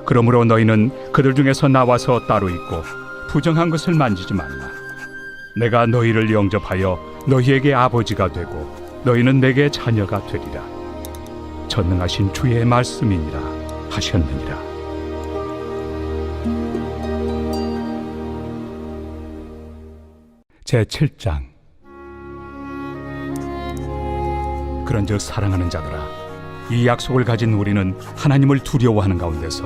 그러므로 너희는 그들 중에서 나와서 따로 있고 부정한 것을 만지지 말라. 내가 너희를 영접하여 너희에게 아버지가 되고 너희는 내게 자녀가 되리라. 전능하신 주의 말씀이니라 하셨느니라. 제7장. 그런즉 사랑하는 자들아, 이 약속을 가진 우리는 하나님을 두려워하는 가운데서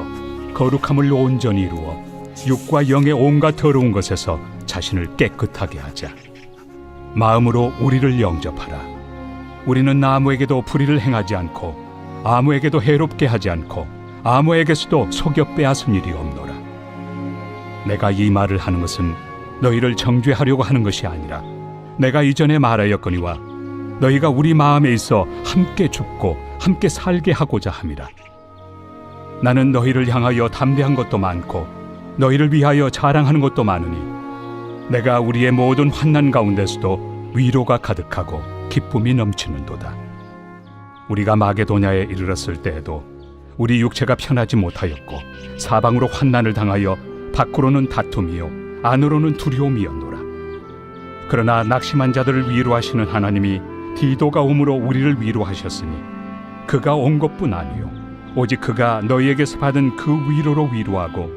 거룩함을 온전히 이루어 육과 영의 온갖 더러운 것에서 자신을 깨끗하게 하자. 마음으로 우리를 영접하라. 우리는 아무에게도 불의를 행하지 않고 아무에게도 해롭게 하지 않고 아무에게서도 속여 빼앗은 일이 없노라. 내가 이 말을 하는 것은 너희를 정죄하려고 하는 것이 아니라 내가 이전에 말하였거니와 너희가 우리 마음에 있어 함께 죽고 함께 살게 하고자 함이라. 나는 너희를 향하여 담대한 것도 많고 너희를 위하여 자랑하는 것도 많으니 내가 우리의 모든 환난 가운데서도 위로가 가득하고 기쁨이 넘치는도다. 우리가 마게도냐에 이르렀을 때에도 우리 육체가 편하지 못하였고 사방으로 환난을 당하여 밖으로는 다툼이요 안으로는 두려움이었노라. 그러나 낙심한 자들을 위로하시는 하나님이 디도가 오므로 우리를 위로하셨으니 그가 온 것뿐 아니요 오직 그가 너희에게서 받은 그 위로로 위로하고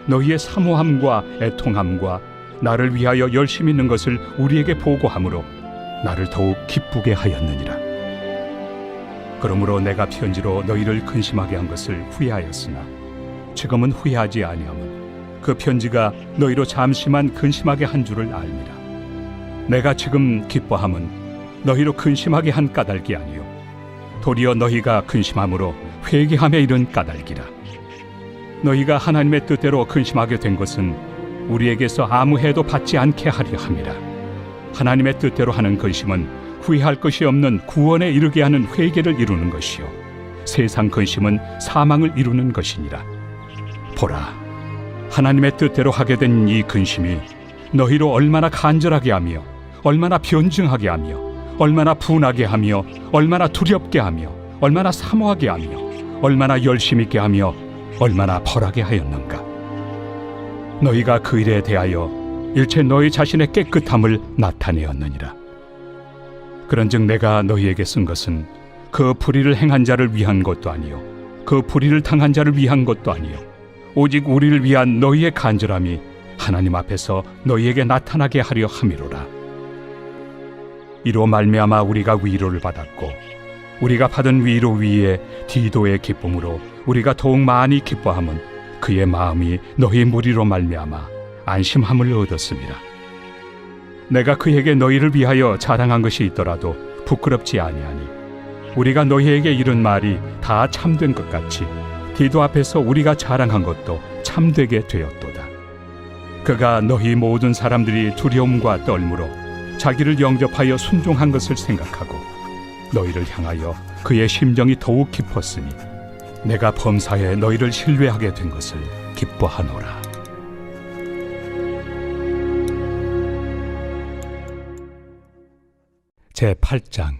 너희의 사모함과 애통함과 나를 위하여 열심히 있는 것을 우리에게 보고함으로 나를 더욱 기쁘게 하였느니라. 그러므로 내가 편지로 너희를 근심하게 한 것을 후회하였으나 지금은 후회하지 아니함은 그 편지가 너희로 잠시만 근심하게 한 줄을 알미라. 내가 지금 기뻐함은 너희로 근심하게 한 까닭이 아니요 도리어 너희가 근심함으로 회개함에 이른 까닭이라. 너희가 하나님의 뜻대로 근심하게 된 것은 우리에게서 아무 해도 받지 않게 하려 함이라. 하나님의 뜻대로 하는 근심은 후회할 것이 없는 구원에 이르게 하는 회개를 이루는 것이요 세상 근심은 사망을 이루는 것이니라. 보라, 하나님의 뜻대로 하게 된 이 근심이 너희로 얼마나 간절하게 하며 얼마나 변증하게 하며 얼마나 분하게 하며 얼마나 두렵게 하며 얼마나 사모하게 하며 얼마나 열심 있게 하며 얼마나 벌하게 하였는가. 너희가 그 일에 대하여 일체 너희 자신의 깨끗함을 나타내었느니라. 그런즉 내가 너희에게 쓴 것은 그 불의를 행한 자를 위한 것도 아니요 그 불의를 당한 자를 위한 것도 아니요 오직 우리를 위한 너희의 간절함이 하나님 앞에서 너희에게 나타나게 하려 함이로라. 이로 말미암아 우리가 위로를 받았고 우리가 받은 위로 위에 디도의 기쁨으로 우리가 더욱 많이 기뻐함은 그의 마음이 너희 무리로 말미암아 안심함을 얻었음이라. 내가 그에게 너희를 위하여 자랑한 것이 있더라도 부끄럽지 아니하니 우리가 너희에게 이른 말이 다 참된 것 같이 디도 앞에서 우리가 자랑한 것도 참되게 되었도다. 그가 너희 모든 사람들이 두려움과 떨므로 자기를 영접하여 순종한 것을 생각하고 너희를 향하여 그의 심정이 더욱 깊었으니 내가 범사에 너희를 신뢰하게 된 것을 기뻐하노라. 제8장.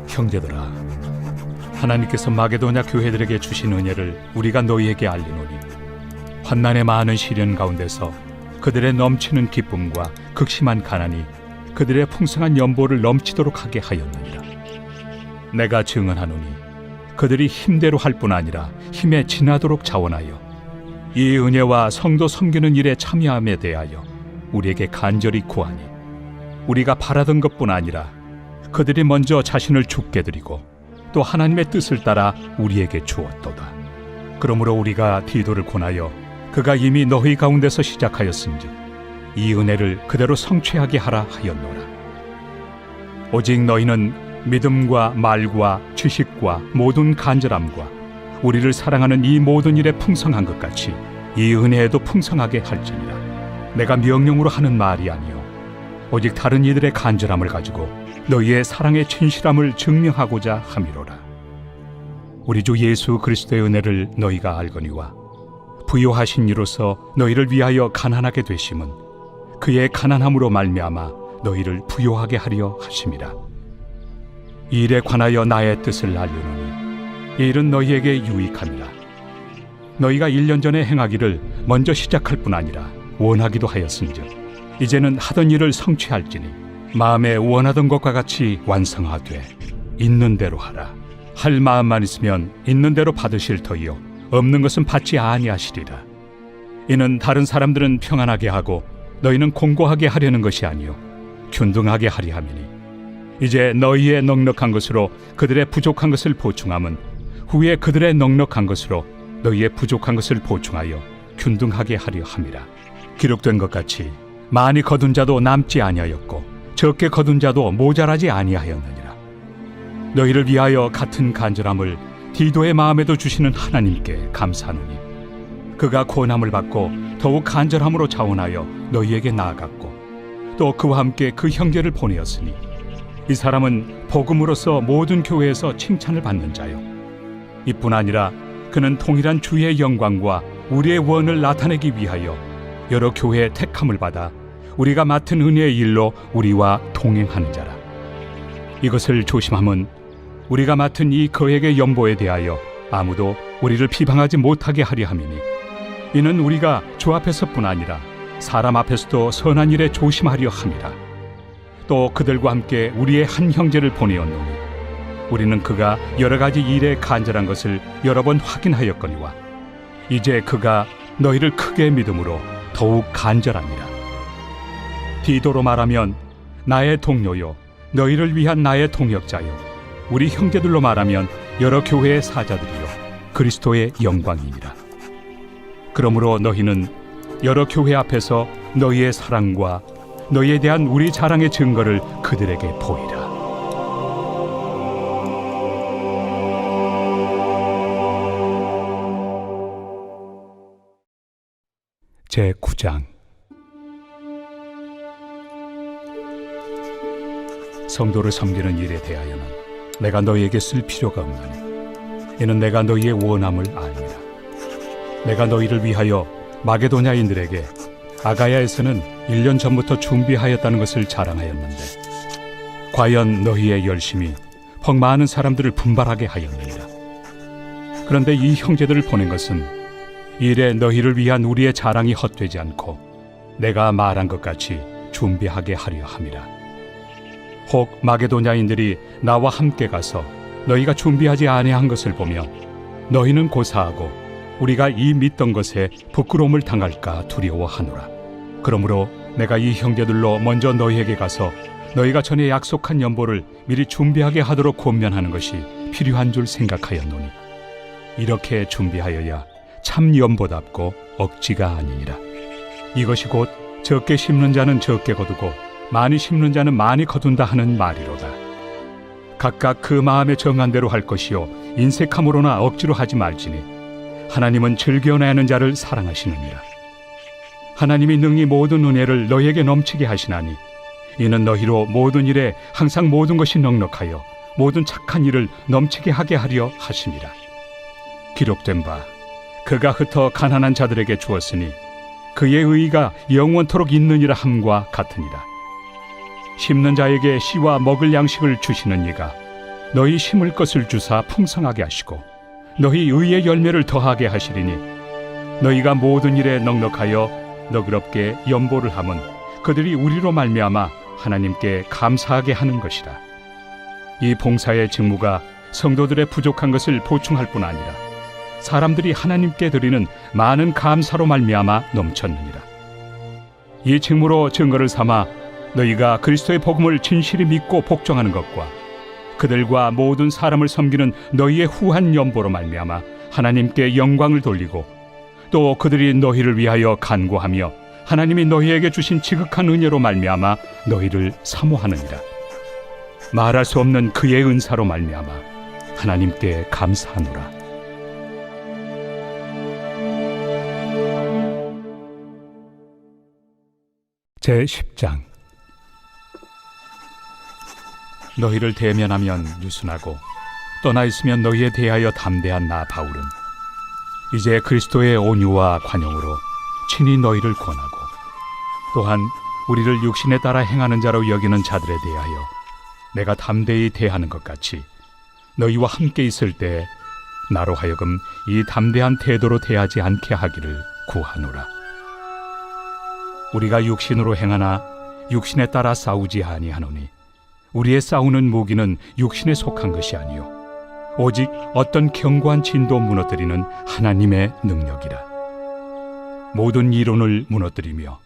형제들아, 하나님께서 마게도냐 교회들에게 주신 은혜를 우리가 너희에게 알리노니 환난의 많은 시련 가운데서 그들의 넘치는 기쁨과 극심한 가난이 그들의 풍성한 연보를 넘치도록 하게 하였느니라. 내가 증언하노니 그들이 힘대로 할 뿐 아니라 힘에 지나도록 자원하여 이 은혜와 성도 섬기는 일에 참여함에 대하여 우리에게 간절히 구하니 우리가 바라던 것뿐 아니라 그들이 먼저 자신을 주께 드리고 또 하나님의 뜻을 따라 우리에게 주었도다. 그러므로 우리가 디도를 권하여 그가 이미 너희 가운데서 시작하였은즉 이 은혜를 그대로 성취하게 하라 하였노라. 오직 너희는 믿음과 말과 지식과 모든 간절함과 우리를 사랑하는 이 모든 일에 풍성한 것 같이 이 은혜에도 풍성하게 할지니라. 내가 명령으로 하는 말이 아니요 오직 다른 이들의 간절함을 가지고 너희의 사랑의 진실함을 증명하고자 함이로라. 우리 주 예수 그리스도의 은혜를 너희가 알거니와 부요하신 이로서 너희를 위하여 가난하게 되심은 그의 가난함으로 말미암아 너희를 부요하게 하려 하심이라. 이 일에 관하여 나의 뜻을 알려노니 이 일은 너희에게 유익함이라. 너희가 1년 전에 행하기를 먼저 시작할 뿐 아니라 원하기도 하였은즉 이제는 하던 일을 성취할지니 마음에 원하던 것과 같이 완성하되 있는 대로 하라. 할 마음만 있으면 있는 대로 받으실 터이요 없는 것은 받지 아니하시리라. 이는 다른 사람들은 평안하게 하고 너희는 공고하게 하려는 것이 아니요 균등하게 하리 함이니 이제 너희의 넉넉한 것으로 그들의 부족한 것을 보충함은 후에 그들의 넉넉한 것으로 너희의 부족한 것을 보충하여 균등하게 하려 함이라. 기록된 것 같이 많이 거둔 자도 남지 아니하였고 적게 거둔 자도 모자라지 아니하였느니라. 너희를 위하여 같은 간절함을 디도의 마음에도 주시는 하나님께 감사하노니 그가 고난을 받고 더욱 간절함으로 자원하여 너희에게 나아갔고 또 그와 함께 그 형제를 보내었으니 이 사람은 복음으로서 모든 교회에서 칭찬을 받는 자요 이뿐 아니라 그는 통일한 주의 영광과 우리의 원을 나타내기 위하여 여러 교회의 택함을 받아 우리가 맡은 은혜의 일로 우리와 동행하는 자라. 이것을 조심함은 우리가 맡은 이 거액의 연보에 대하여 아무도 우리를 비방하지 못하게 하려 함이니 이는 우리가 주 앞에서뿐 아니라 사람 앞에서도 선한 일에 조심하려 함이라. 또 그들과 함께 우리의 한 형제를 보내었노니 우리는 그가 여러 가지 일에 간절한 것을 여러 번 확인하였거니와 이제 그가 너희를 크게 믿음으로 더욱 간절합니다. 디도로 말하면 나의 동료요 너희를 위한 나의 동역자요 우리 형제들로 말하면 여러 교회의 사자들이요 그리스도의 영광이니라. 그러므로 너희는 여러 교회 앞에서 너희의 사랑과 너희에 대한 우리 자랑의 증거를 그들에게 보이라. 제9장. 성도를 섬기는 일에 대하여는 내가 너희에게 쓸 필요가 없나니 이는 내가 너희의 원함을 아니라. 내가 너희를 위하여 마게도냐인들에게 아가야에서는 1년 전부터 준비하였다는 것을 자랑하였는데 과연 너희의 열심이 퍽 많은 사람들을 분발하게 하였느니라. 그런데 이 형제들을 보낸 것은 이 일에 너희를 위한 우리의 자랑이 헛되지 않고 내가 말한 것 같이 준비하게 하려 함이라. 혹 마게도냐인들이 나와 함께 가서 너희가 준비하지 아니한 것을 보며 너희는 고사하고 우리가 이 믿던 것에 부끄러움을 당할까 두려워하노라. 그러므로 내가 이 형제들로 먼저 너희에게 가서 너희가 전에 약속한 연보를 미리 준비하게 하도록 권면하는 것이 필요한 줄 생각하였노니 이렇게 준비하여야 참 연보답고 억지가 아니니라. 이것이 곧 적게 심는 자는 적게 거두고 많이 심는 자는 많이 거둔다 하는 말이로다. 각각 그 마음에 정한 대로 할 것이요 인색함으로나 억지로 하지 말지니 하나님은 즐겨내는 자를 사랑하시느니라. 하나님이 능히 모든 은혜를 너희에게 넘치게 하시나니 이는 너희로 모든 일에 항상 모든 것이 넉넉하여 모든 착한 일을 넘치게 하게 하려 하심이라. 기록된 바 그가 흩어 가난한 자들에게 주었으니 그의 의의가 영원토록 있느니라 함과 같으니라. 심는 자에게 씨와 먹을 양식을 주시는 이가 너희 심을 것을 주사 풍성하게 하시고 너희 의의 열매를 더하게 하시리니 너희가 모든 일에 넉넉하여 너그럽게 연보를 함은 그들이 우리로 말미암아 하나님께 감사하게 하는 것이라. 이 봉사의 직무가 성도들의 부족한 것을 보충할 뿐 아니라 사람들이 하나님께 드리는 많은 감사로 말미암아 넘쳤느니라. 이 직무로 증거를 삼아 너희가 그리스도의 복음을 진실히 믿고 복종하는 것과 그들과 모든 사람을 섬기는 너희의 후한 연보로 말미암아 하나님께 영광을 돌리고 또 그들이 너희를 위하여 간구하며 하나님이 너희에게 주신 지극한 은혜로 말미암아 너희를 사모하느니라. 말할 수 없는 그의 은사로 말미암아 하나님께 감사하노라. 제10장. 너희를 대면하면 유순하고 떠나 있으면 너희에 대하여 담대한 나 바울은 이제 그리스도의 온유와 관용으로 친히 너희를 권하고 또한 우리를 육신에 따라 행하는 자로 여기는 자들에 대하여 내가 담대히 대하는 것 같이 너희와 함께 있을 때 나로 하여금 이 담대한 태도로 대하지 않게 하기를 구하노라. 우리가 육신으로 행하나 육신에 따라 싸우지 아니하노니 우리의 싸우는 무기는 육신에 속한 것이 아니요 오직 어떤 견고한 진도 무너뜨리는 하나님의 능력이라. 모든 이론을 무너뜨리며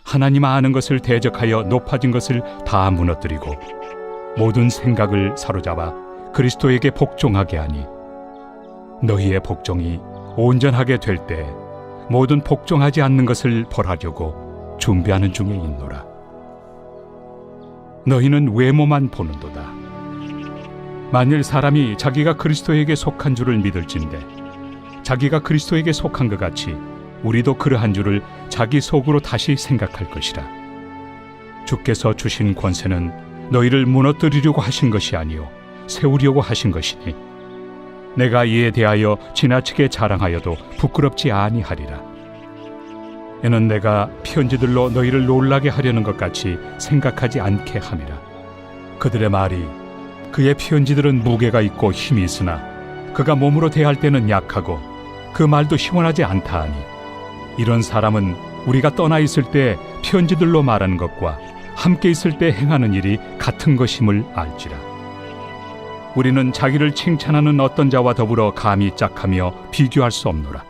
하나님 아는 것을 대적하여 높아진 것을 다 무너뜨리고 모든 생각을 사로잡아 그리스도에게 복종하게 하니 너희의 복종이 온전하게 될 때 모든 복종하지 않는 것을 벌하려고 준비하는 중에 있노라. 너희는 외모만 보는도다. 만일 사람이 자기가 그리스도에게 속한 줄을 믿을진대 자기가 그리스도에게 속한 것 같이 우리도 그러한 줄을 자기 속으로 다시 생각할 것이라. 주께서 주신 권세는 너희를 무너뜨리려고 하신 것이 아니요 세우려고 하신 것이니 내가 이에 대하여 지나치게 자랑하여도 부끄럽지 아니하리라. 이는 내가 편지들로 너희를 놀라게 하려는 것 같이 생각하지 않게 함이라. 그들의 말이 그의 편지들은 무게가 있고 힘이 있으나 그가 몸으로 대할 때는 약하고 그 말도 시원하지 않다 하니 이런 사람은 우리가 떠나 있을 때 편지들로 말하는 것과 함께 있을 때 행하는 일이 같은 것임을 알지라. 우리는 자기를 칭찬하는 어떤 자와 더불어 감히 짝하며 비교할 수 없노라.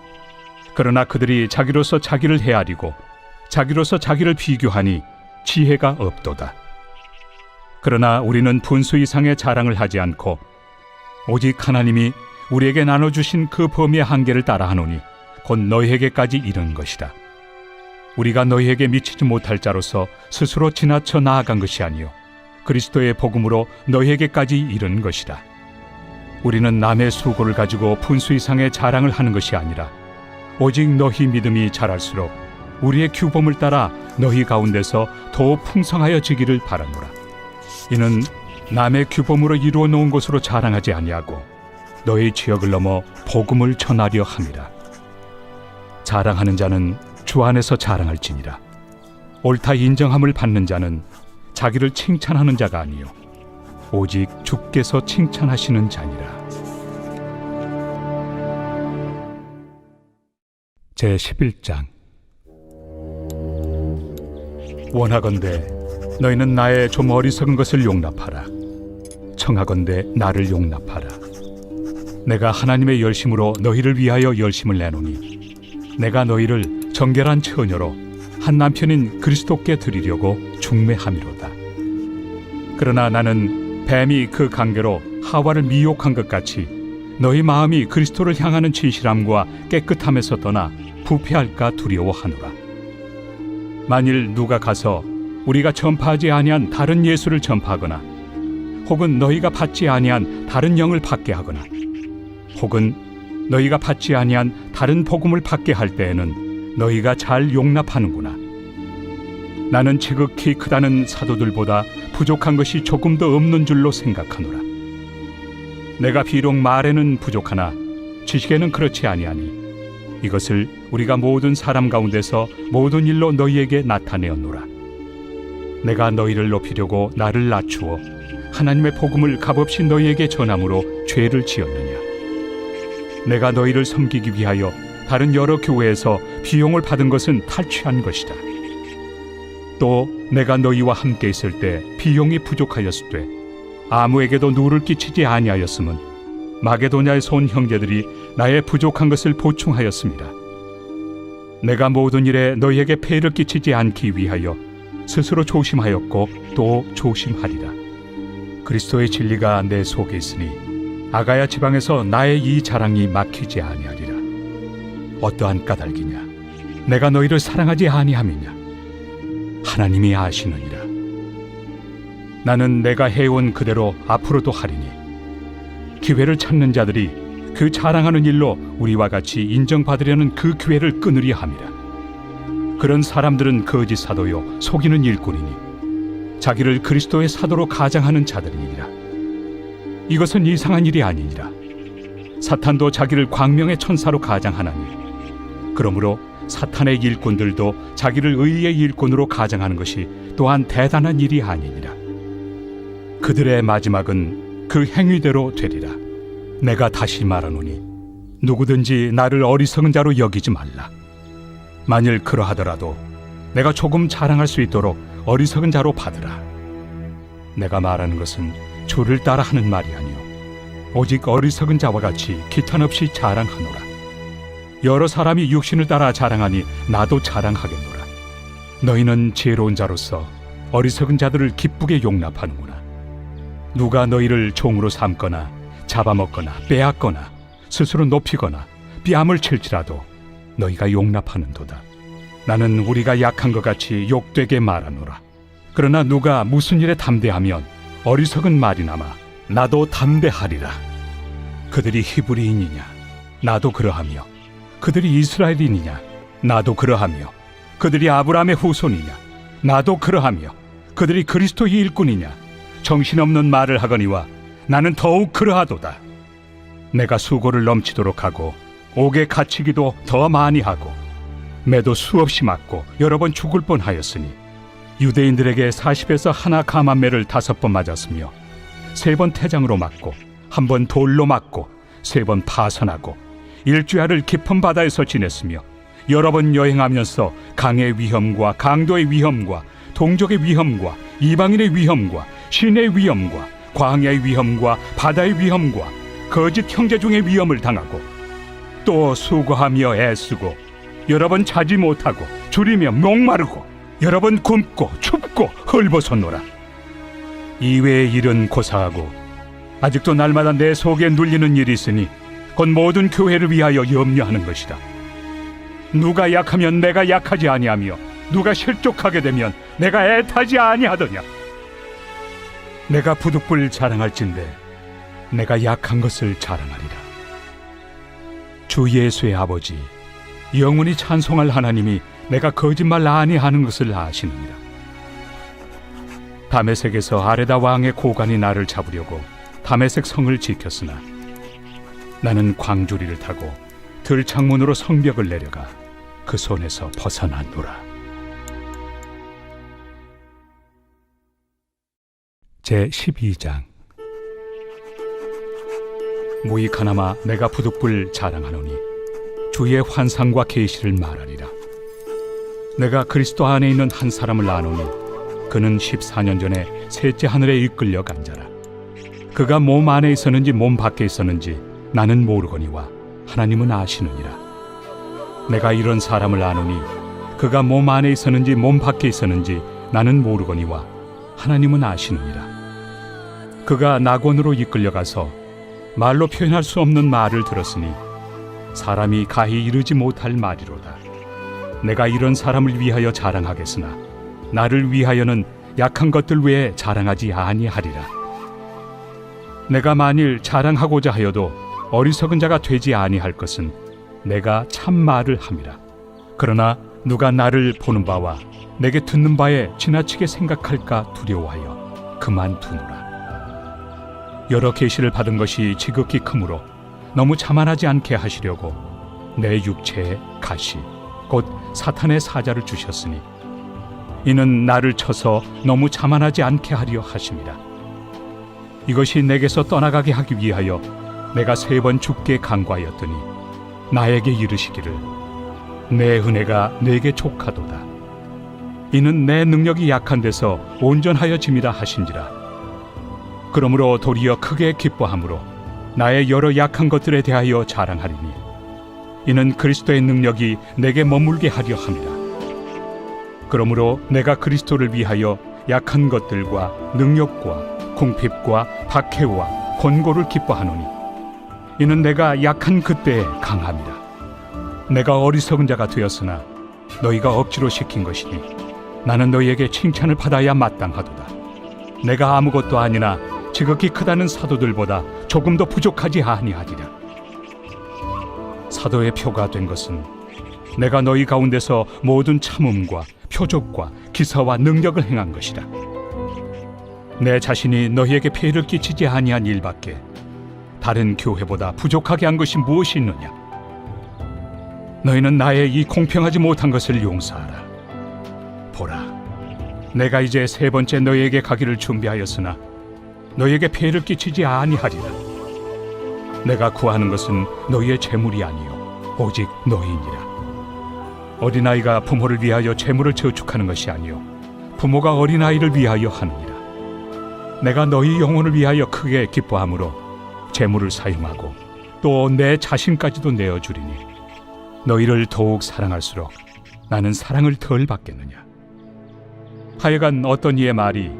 그러나 그들이 자기로서 자기를 헤아리고 자기로서 자기를 비교하니 지혜가 없도다. 그러나 우리는 분수 이상의 자랑을 하지 않고 오직 하나님이 우리에게 나눠주신 그 범위의 한계를 따라하노니 곧 너희에게까지 이른 것이라. 우리가 너희에게 미치지 못할 자로서 스스로 지나쳐 나아간 것이 아니요 그리스도의 복음으로 너희에게까지 이른 것이라. 우리는 남의 수고를 가지고 분수 이상의 자랑을 하는 것이 아니라 오직 너희 믿음이 자랄수록 우리의 규범을 따라 너희 가운데서 더욱 풍성하여지기를 바라노라. 이는 남의 규범으로 이루어 놓은 것으로 자랑하지 아니하고 너희 지역을 넘어 복음을 전하려 함이라. 자랑하는 자는 주 안에서 자랑할지니라. 옳다 인정함을 받는 자는 자기를 칭찬하는 자가 아니요 오직 주께서 칭찬하시는 자니라. 제11장. 원하건대 너희는 나의 좀 어리석은 것을 용납하라. 청하건대 나를 용납하라. 내가 하나님의 열심으로 너희를 위하여 열심을 내노니 내가 너희를 정결한 처녀로 한 남편인 그리스도께 드리려고 중매함이로다. 그러나 나는 뱀이 그 관계로 하와를 미혹한 것 같이 너희 마음이 그리스도를 향하는 진실함과 깨끗함에서 떠나 부패할까 두려워하노라. 만일 누가 가서 우리가 전파하지 아니한 다른 예수를 전파하거나 혹은 너희가 받지 아니한 다른 영을 받게 하거나 혹은 너희가 받지 아니한 다른 복음을 받게 할 때에는 너희가 잘 용납하는구나. 나는 지극히 크다는 사도들보다 부족한 것이 조금도 없는 줄로 생각하노라. 내가 비록 말에는 부족하나 지식에는 그렇지 아니하니 이것을 우리가 모든 사람 가운데서 모든 일로 너희에게 나타내었노라. 내가 너희를 높이려고 나를 낮추어 하나님의 복음을 값없이 너희에게 전함으로 죄를 지었느냐. 내가 너희를 섬기기 위하여 다른 여러 교회에서 비용을 받은 것은 탈취한 것이다. 또 내가 너희와 함께 있을 때 비용이 부족하였으되 아무에게도 누를 끼치지 아니하였음은 마게도냐에서 온 형제들이 나의 부족한 것을 보충하였습니다. 내가 모든 일에 너희에게 폐를 끼치지 않기 위하여 스스로 조심하였고 또 조심하리라. 그리스도의 진리가 내 속에 있으니 아가야 지방에서 나의 이 자랑이 막히지 아니하리라. 어떠한 까닭이냐? 내가 너희를 사랑하지 아니함이냐? 하나님이 아시느니라. 나는 내가 해온 그대로 앞으로도 하리니 기회를 찾는 자들이 그 자랑하는 일로 우리와 같이 인정받으려는 그 기회를 끊으려 함이라. 그런 사람들은 거짓 사도요 속이는 일꾼이니 자기를 그리스도의 사도로 가장하는 자들이니라. 이것은 이상한 일이 아니니라. 사탄도 자기를 광명의 천사로 가장하나니 그러므로 사탄의 일꾼들도 자기를 의의 일꾼으로 가장하는 것이 또한 대단한 일이 아니니라. 그들의 마지막은 그 행위대로 되리라. 내가 다시 말하노니 누구든지 나를 어리석은 자로 여기지 말라. 만일 그러하더라도 내가 조금 자랑할 수 있도록 어리석은 자로 받으라. 내가 말하는 것은 주를 따라 하는 말이 아니요 오직 어리석은 자와 같이 기탄 없이 자랑하노라. 여러 사람이 육신을 따라 자랑하니 나도 자랑하겠노라. 너희는 지혜로운 자로서 어리석은 자들을 기쁘게 용납하는구나. 누가 너희를 종으로 삼거나 잡아먹거나 빼앗거나 스스로 높이거나 뺨을 칠지라도 너희가 용납하는도다. 나는 우리가 약한 것 같이 욕되게 말하노라. 그러나 누가 무슨 일에 담대하면 어리석은 말이나마 나도 담대하리라. 그들이 히브리인이냐? 나도 그러하며 그들이 이스라엘인이냐? 나도 그러하며 그들이 아브라함의 후손이냐? 나도 그러하며 그들이 그리스도의 일꾼이냐? 정신없는 말을 하거니와 나는 더욱 그러하도다. 내가 수고를 넘치도록 하고 옥에 갇히기도 더 많이 하고 매도 수없이 맞고 여러 번 죽을 뻔하였으니 유대인들에게 40에서 하나 감한매를 5번 맞았으며 3번 태장으로 맞고 1번 돌로 맞고 3번 파선하고 일주야를 깊은 바다에서 지냈으며 여러 번 여행하면서 강의 위험과 강도의 위험과 동족의 위험과 이방인의 위험과 신의 위험과 광야의 위험과 바다의 위험과 거짓 형제 중의 위험을 당하고 또 수고하며 애쓰고 여러 번 자지 못하고 줄이며 목마르고 여러 번 굶고 춥고 헐벗었노라. 이외의 일은 고사하고 아직도 날마다 내 속에 눌리는 일이 있으니 곧 모든 교회를 위하여 염려하는 것이다. 누가 약하면 내가 약하지 아니하며 누가 실족하게 되면 내가 애타지 아니하더냐. 내가 부득불 자랑할진대 내가 약한 것을 자랑하리라. 주 예수의 아버지 영원히 찬송할 하나님이 내가 거짓말 아니하는 것을 아시느니라. 다메섹에서 아레다 왕의 고관이 나를 잡으려고 다메섹 성을 지켰으나 나는 광주리를 타고 들창문으로 성벽을 내려가 그 손에서 벗어났노라. 제12장. 무익하나마 내가 부득불 자랑하노니 주의 환상과 계시를 말하리라. 내가 그리스도 안에 있는 한 사람을 아노니 그는 14년 전에 셋째 하늘에 이끌려 간 자라. 그가 몸 안에 있었는지 몸 밖에 있었는지 나는 모르거니와 하나님은 아시느니라. 내가 이런 사람을 아노니 그가 몸 안에 있었는지 몸 밖에 있었는지 나는 모르거니와 하나님은 아시느니라. 그가 낙원으로 이끌려가서 말로 표현할 수 없는 말을 들었으니 사람이 가히 이르지 못할 말이로다. 내가 이런 사람을 위하여 자랑하겠으나 나를 위하여는 약한 것들 외에 자랑하지 아니하리라. 내가 만일 자랑하고자 하여도 어리석은 자가 되지 아니할 것은 내가 참 말을 함이라. 그러나 누가 나를 보는 바와 내게 듣는 바에 지나치게 생각할까 두려워하여 그만두노라. 여러 계시를 받은 것이 지극히 크므로 너무 자만하지 않게 하시려고 내 육체에 가시 곧 사탄의 사자를 주셨으니 이는 나를 쳐서 너무 자만하지 않게 하려 하심이라. 이것이 내게서 떠나가게 하기 위하여 내가 3번 죽게 간구하였더니 나에게 이르시기를 내 은혜가 내게 족하도다. 이는 내 능력이 약한 데서 온전하여짐이라 하신지라. 그러므로 도리어 크게 기뻐함으로 나의 여러 약한 것들에 대하여 자랑하리니 이는 그리스도의 능력이 내게 머물게 하려 함이라. 그러므로 내가 그리스도를 위하여 약한 것들과 능력과 궁핍과 박해와 권고를 기뻐하노니 이는 내가 약한 그때에 강함이라. 내가 어리석은 자가 되었으나 너희가 억지로 시킨 것이니 나는 너희에게 칭찬을 받아야 마땅하도다. 내가 아무것도 아니나 지극히 크다는 사도들보다 조금 더 부족하지 아니하리라. 사도의 표가 된 것은 내가 너희 가운데서 모든 참음과 표적과 기사와 능력을 행한 것이라. 내 자신이 너희에게 폐해를 끼치지 아니한 일밖에 다른 교회보다 부족하게 한 것이 무엇이 있느냐? 너희는 나의 이 공평하지 못한 것을 용서하라. 보라, 내가 이제 세 번째 너희에게 가기를 준비하였으나 너희에게 폐를 끼치지 아니하리라. 내가 구하는 것은 너희의 재물이 아니요 오직 너희니라. 어린아이가 부모를 위하여 재물을 저축하는 것이 아니요 부모가 어린아이를 위하여 하느니라. 내가 너희 영혼을 위하여 크게 기뻐함으로 재물을 사용하고 또 내 자신까지도 내어주리니 너희를 더욱 사랑할수록 나는 사랑을 덜 받겠느냐. 하여간 어떤 이의 말이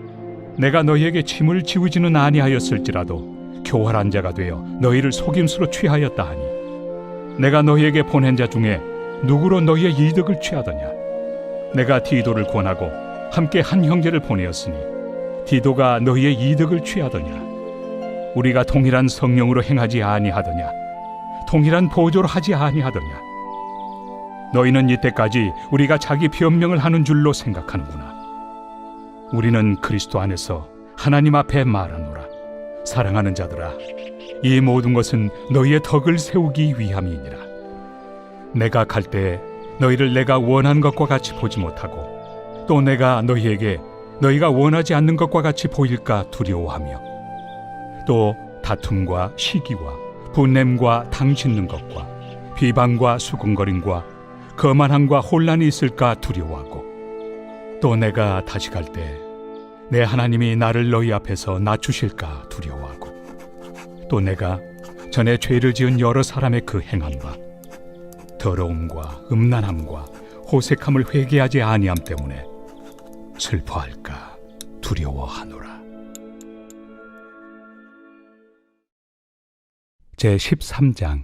내가 너희에게 짐을 지우지는 아니하였을지라도 교활한 자가 되어 너희를 속임수로 취하였다 하니 내가 너희에게 보낸 자 중에 누구로 너희의 이득을 취하더냐. 내가 디도를 권하고 함께 한 형제를 보내었으니 디도가 너희의 이득을 취하더냐. 우리가 동일한 성령으로 행하지 아니하더냐. 동일한 보조로 하지 아니하더냐. 너희는 이때까지 우리가 자기 변명을 하는 줄로 생각하는구나. 우리는 그리스도 안에서 하나님 앞에 말하노라. 사랑하는 자들아, 이 모든 것은 너희의 덕을 세우기 위함이니라. 내가 갈 때 너희를 내가 원하는 것과 같이 보지 못하고 또 내가 너희에게 너희가 원하지 않는 것과 같이 보일까 두려워하며 또 다툼과 시기와 분냄과 당 짓는 것과 비방과 수군거림과 거만함과 혼란이 있을까 두려워하고 또 내가 다시 갈 때 내 하나님이 나를 너희 앞에서 낮추실까 두려워하고 또 내가 전에 죄를 지은 여러 사람의 그 행함과 더러움과 음란함과 호색함을 회개하지 아니함 때문에 슬퍼할까 두려워하노라. 제13장.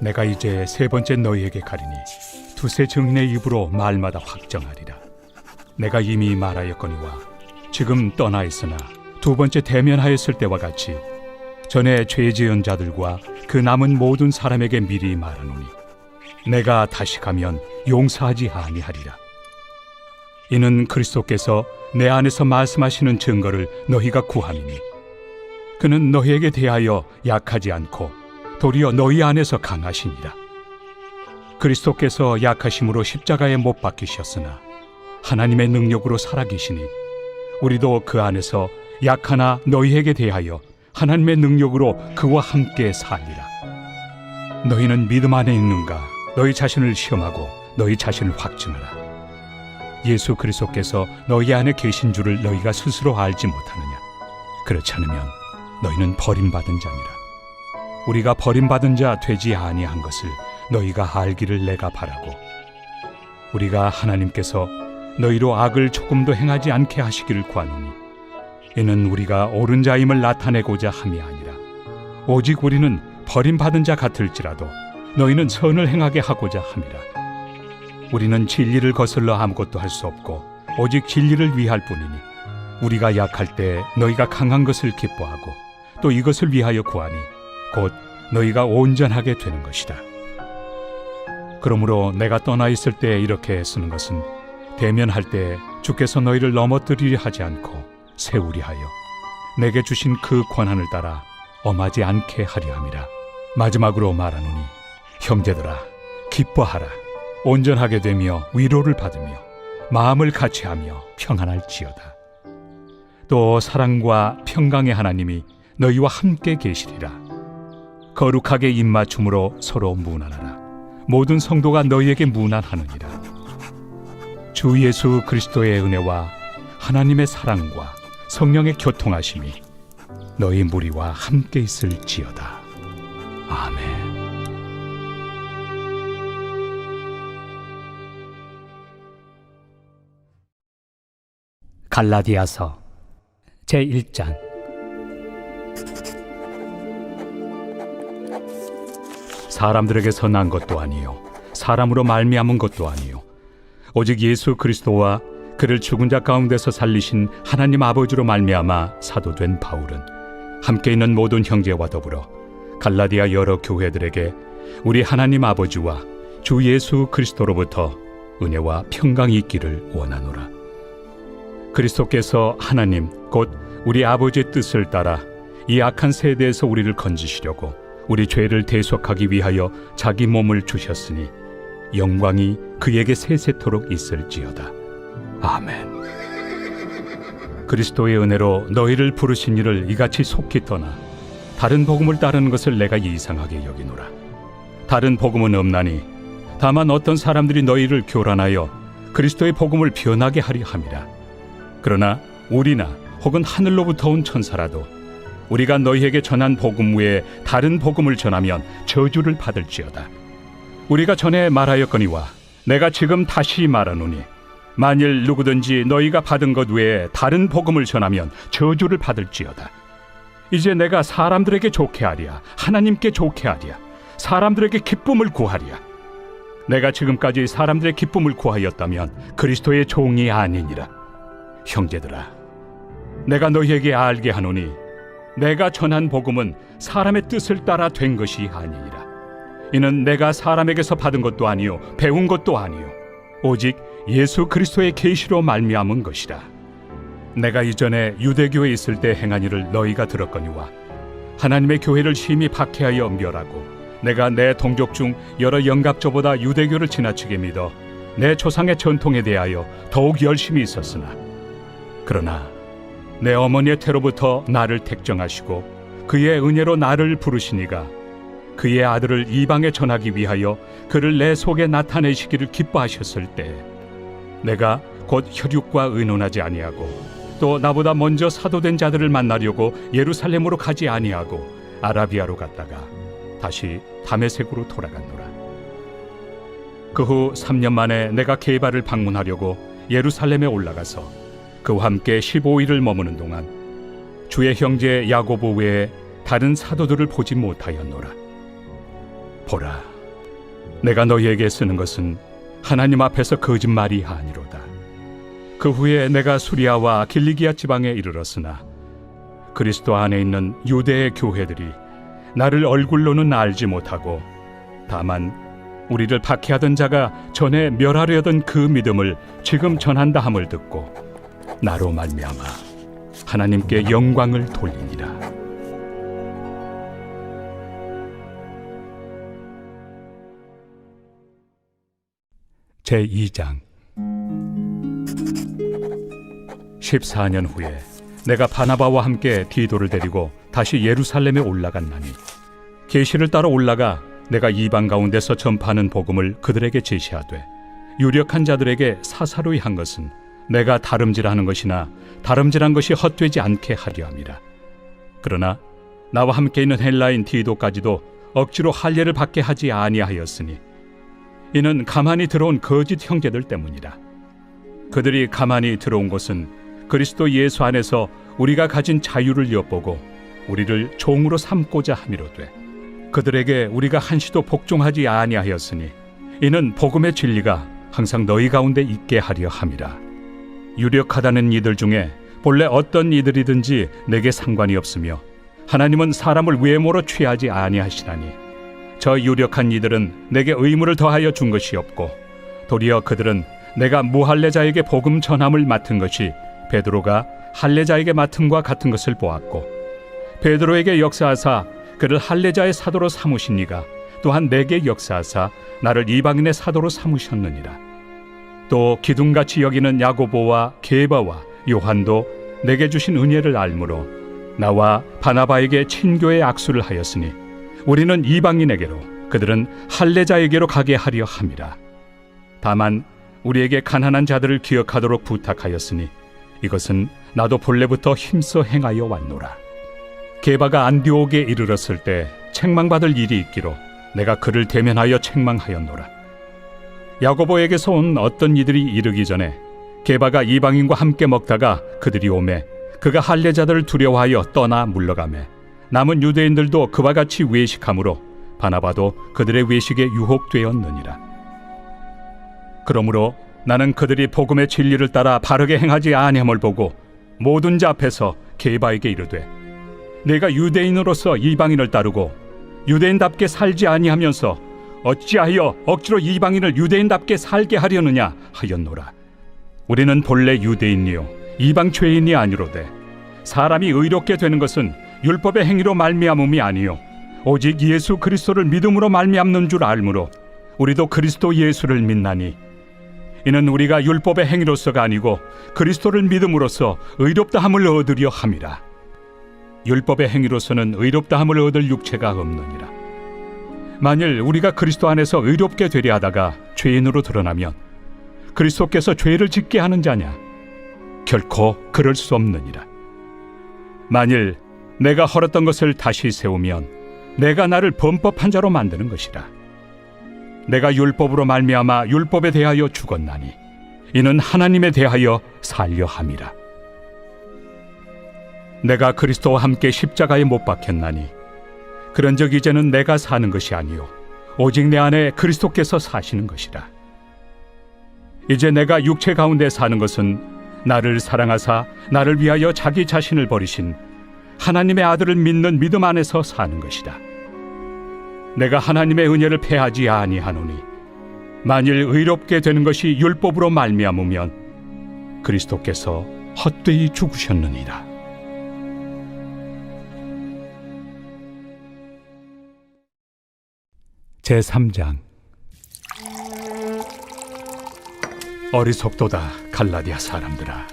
내가 이제 세 번째 너희에게 가리니 두세 증인의 입으로 말마다 확정하리라. 내가 이미 말하였거니와 지금 떠나 있으나 두 번째 대면하였을 때와 같이 전에 죄 지은 자들과 그 남은 모든 사람에게 미리 말하노니 내가 다시 가면 용서하지 아니하리라. 이는 그리스도께서 내 안에서 말씀하시는 증거를 너희가 구함이니 그는 너희에게 대하여 약하지 않고 도리어 너희 안에서 강하시니라. 그리스도께서 약하심으로 십자가에 못 박히셨으나 하나님의 능력으로 살아계시니 우리도 그 안에서 약하나 너희에게 대하여 하나님의 능력으로 그와 함께 살리라. 너희는 믿음 안에 있는가? 너희 자신을 시험하고 너희 자신을 확증하라. 예수 그리스도께서 너희 안에 계신 줄을 너희가 스스로 알지 못하느냐? 그렇지 않으면 너희는 버림받은 자니라. 우리가 버림받은 자 되지 아니한 것을 너희가 알기를 내가 바라고 우리가 하나님께서 너희로 악을 조금도 행하지 않게 하시기를 구하노니 이는 우리가 옳은 자임을 나타내고자 함이 아니라 오직 우리는 버림받은 자 같을지라도 너희는 선을 행하게 하고자 함이라. 우리는 진리를 거슬러 아무것도 할 수 없고 오직 진리를 위할 뿐이니 우리가 약할 때 너희가 강한 것을 기뻐하고 또 이것을 위하여 구하니 곧 너희가 온전하게 되는 것이다. 그러므로 내가 떠나 있을 때 이렇게 쓰는 것은 대면할 때 주께서 너희를 넘어뜨리려 하지 않고 세우리 하여 내게 주신 그 권한을 따라 엄하지 않게 하려 함이라. 마지막으로 말하노니 형제들아 기뻐하라. 온전하게 되며 위로를 받으며 마음을 같이하며 평안할지어다. 또 사랑과 평강의 하나님이 너희와 함께 계시리라. 거룩하게 입맞춤으로 서로 문안하라. 모든 성도가 너희에게 문안하느니라. 주 예수 그리스도의 은혜와 하나님의 사랑과 성령의 교통하심이 너희 무리와 함께 있을지어다. 아멘. 갈라디아서 제1장. 사람들에게서 난 것도 아니요 사람으로 말미암은 것도 아니요 오직 예수 그리스도와 그를 죽은 자 가운데서 살리신 하나님 아버지로 말미암아 사도된 바울은 함께 있는 모든 형제와 더불어 갈라디아 여러 교회들에게 우리 하나님 아버지와 주 예수 그리스도로부터 은혜와 평강이 있기를 원하노라. 그리스도께서 하나님 곧 우리 아버지의 뜻을 따라 이 악한 세대에서 우리를 건지시려고 우리 죄를 대속하기 위하여 자기 몸을 주셨으니 영광이 그에게 세세토록 있을지어다. 아멘. 그리스도의 은혜로 너희를 부르신 이를 이같이 속히 떠나 다른 복음을 따르는 것을 내가 이상하게 여기노라. 다른 복음은 없나니 다만 어떤 사람들이 너희를 교란하여 그리스도의 복음을 변하게 하려 함이라. 그러나 우리나 혹은 하늘로부터 온 천사라도 우리가 너희에게 전한 복음 외에 다른 복음을 전하면 저주를 받을지어다. 우리가 전에 말하였거니와 내가 지금 다시 말하노니 만일 누구든지 너희가 받은 것 외에 다른 복음을 전하면 저주를 받을지어다. 이제 내가 사람들에게 좋게 하랴, 하나님께 좋게 하랴, 사람들에게 기쁨을 구하랴. 내가 지금까지 사람들의 기쁨을 구하였다면 그리스도의 종이 아니니라. 형제들아, 내가 너희에게 알게 하노니 내가 전한 복음은 사람의 뜻을 따라 된 것이 아니니라. 이는 내가 사람에게서 받은 것도 아니요 배운 것도 아니요 오직 예수 그리스도의 계시로 말미암은 것이라. 내가 이전에 유대교에 있을 때 행한 일을 너희가 들었거니와 하나님의 교회를 심히 박해하여 멸하고 내가 내 동족 중 여러 영갑조보다 유대교를 지나치게 믿어 내 조상의 전통에 대하여 더욱 열심히 있었으나 그러나 내 어머니의 태로부터 나를 택정하시고 그의 은혜로 나를 부르시니가 그의 아들을 이방에 전하기 위하여 그를 내 속에 나타내시기를 기뻐하셨을 때 내가 곧 혈육과 의논하지 아니하고 또 나보다 먼저 사도된 자들을 만나려고 예루살렘으로 가지 아니하고 아라비아로 갔다가 다시 다메섹으로 돌아갔노라. 그 후 3년 만에 내가 게바를 방문하려고 예루살렘에 올라가서 그와 함께 15일을 머무는 동안 주의 형제 야고보 외에 다른 사도들을 보지 못하였노라. 보라, 내가 너희에게 쓰는 것은 하나님 앞에서 거짓말이 아니로다. 그 후에 내가 수리아와 길리기아 지방에 이르렀으나 그리스도 안에 있는 유대의 교회들이 나를 얼굴로는 알지 못하고 다만 우리를 박해하던 자가 전에 멸하려던 그 믿음을 지금 전한다 함을 듣고 나로 말미암아 하나님께 영광을 돌리니라. 제2장 14년 후에 내가 바나바와 함께 디도를 데리고 다시 예루살렘에 올라갔나니 계시를 따라 올라가 내가 이방 가운데서 전파하는 복음을 그들에게 제시하되 유력한 자들에게 사사로이 한 것은 내가 다름질하는 것이나 다름질한 것이 헛되지 않게 하려 함이라. 그러나 나와 함께 있는 헬라인 디도까지도 억지로 할례를 받게 하지 아니하였으니 이는 가만히 들어온 거짓 형제들 때문이라. 그들이 가만히 들어온 것은 그리스도 예수 안에서 우리가 가진 자유를 엿보고 우리를 종으로 삼고자 함이로되 그들에게 우리가 한시도 복종하지 아니하였으니 이는 복음의 진리가 항상 너희 가운데 있게 하려 함이라. 유력하다는 이들 중에 본래 어떤 이들이든지 내게 상관이 없으며 하나님은 사람을 외모로 취하지 아니하시나니 저 유력한 이들은 내게 의무를 더하여 준 것이 없고 도리어 그들은 내가 무할례자에게 복음 전함을 맡은 것이 베드로가 할례자에게 맡음과 같은 것을 보았고 베드로에게 역사하사 그를 할례자의 사도로 삼으신 이가 또한 내게 역사하사 나를 이방인의 사도로 삼으셨느니라. 또 기둥같이 여기는 야고보와 게바와 요한도 내게 주신 은혜를 알므로 나와 바나바에게 친교의 악수를 하였으니 우리는 이방인에게로 그들은 할례자에게로 가게 하려 함이라. 다만 우리에게 가난한 자들을 기억하도록 부탁하였으니 이것은 나도 본래부터 힘써 행하여 왔노라. 게바가 안디옥에 이르렀을 때 책망받을 일이 있기로 내가 그를 대면하여 책망하였노라. 야고보에게서 온 어떤 이들이 이르기 전에 게바가 이방인과 함께 먹다가 그들이 오매 그가 할례자들을 두려워하여 떠나 물러가매 남은 유대인들도 그와 같이 외식하므로 바나바도 그들의 외식에 유혹되었느니라. 그러므로 나는 그들이 복음의 진리를 따라 바르게 행하지 아니함을 보고 모든 자 앞에서 게바에게 이르되 내가 유대인으로서 이방인을 따르고 유대인답게 살지 아니하면서 어찌하여 억지로 이방인을 유대인답게 살게 하려느냐 하였노라. 우리는 본래 유대인이요 이방 죄인이 아니로되 사람이 의롭게 되는 것은 율법의 행위로 말미암음이 아니요 오직 예수 그리스도를 믿음으로 말미암는 줄 알므로 우리도 그리스도 예수를 믿나니 이는 우리가 율법의 행위로서가 아니고 그리스도를 믿음으로써 의롭다함을 얻으려 함이라. 율법의 행위로서는 의롭다함을 얻을 육체가 없느니라. 만일 우리가 그리스도 안에서 의롭게 되려 하다가 죄인으로 드러나면 그리스도께서 죄를 짓게 하는 자냐? 결코 그럴 수 없느니라. 만일 내가 헐었던 것을 다시 세우면 내가 나를 범법한 자로 만드는 것이라. 내가 율법으로 말미암아 율법에 대하여 죽었나니 이는 하나님에 대하여 살려 함이라. 내가 그리스도와 함께 십자가에 못 박혔나니 그런즉 이제는 내가 사는 것이 아니요 오직 내 안에 그리스도께서 사시는 것이라. 이제 내가 육체 가운데 사는 것은 나를 사랑하사 나를 위하여 자기 자신을 버리신 하나님의 아들을 믿는 믿음 안에서 사는 것이다. 내가 하나님의 은혜를 패하지 아니하노니 만일 의롭게 되는 것이 율법으로 말미암으면 그리스도께서 헛되이 죽으셨느니라. 제3장. 어리석도다 갈라디아 사람들아,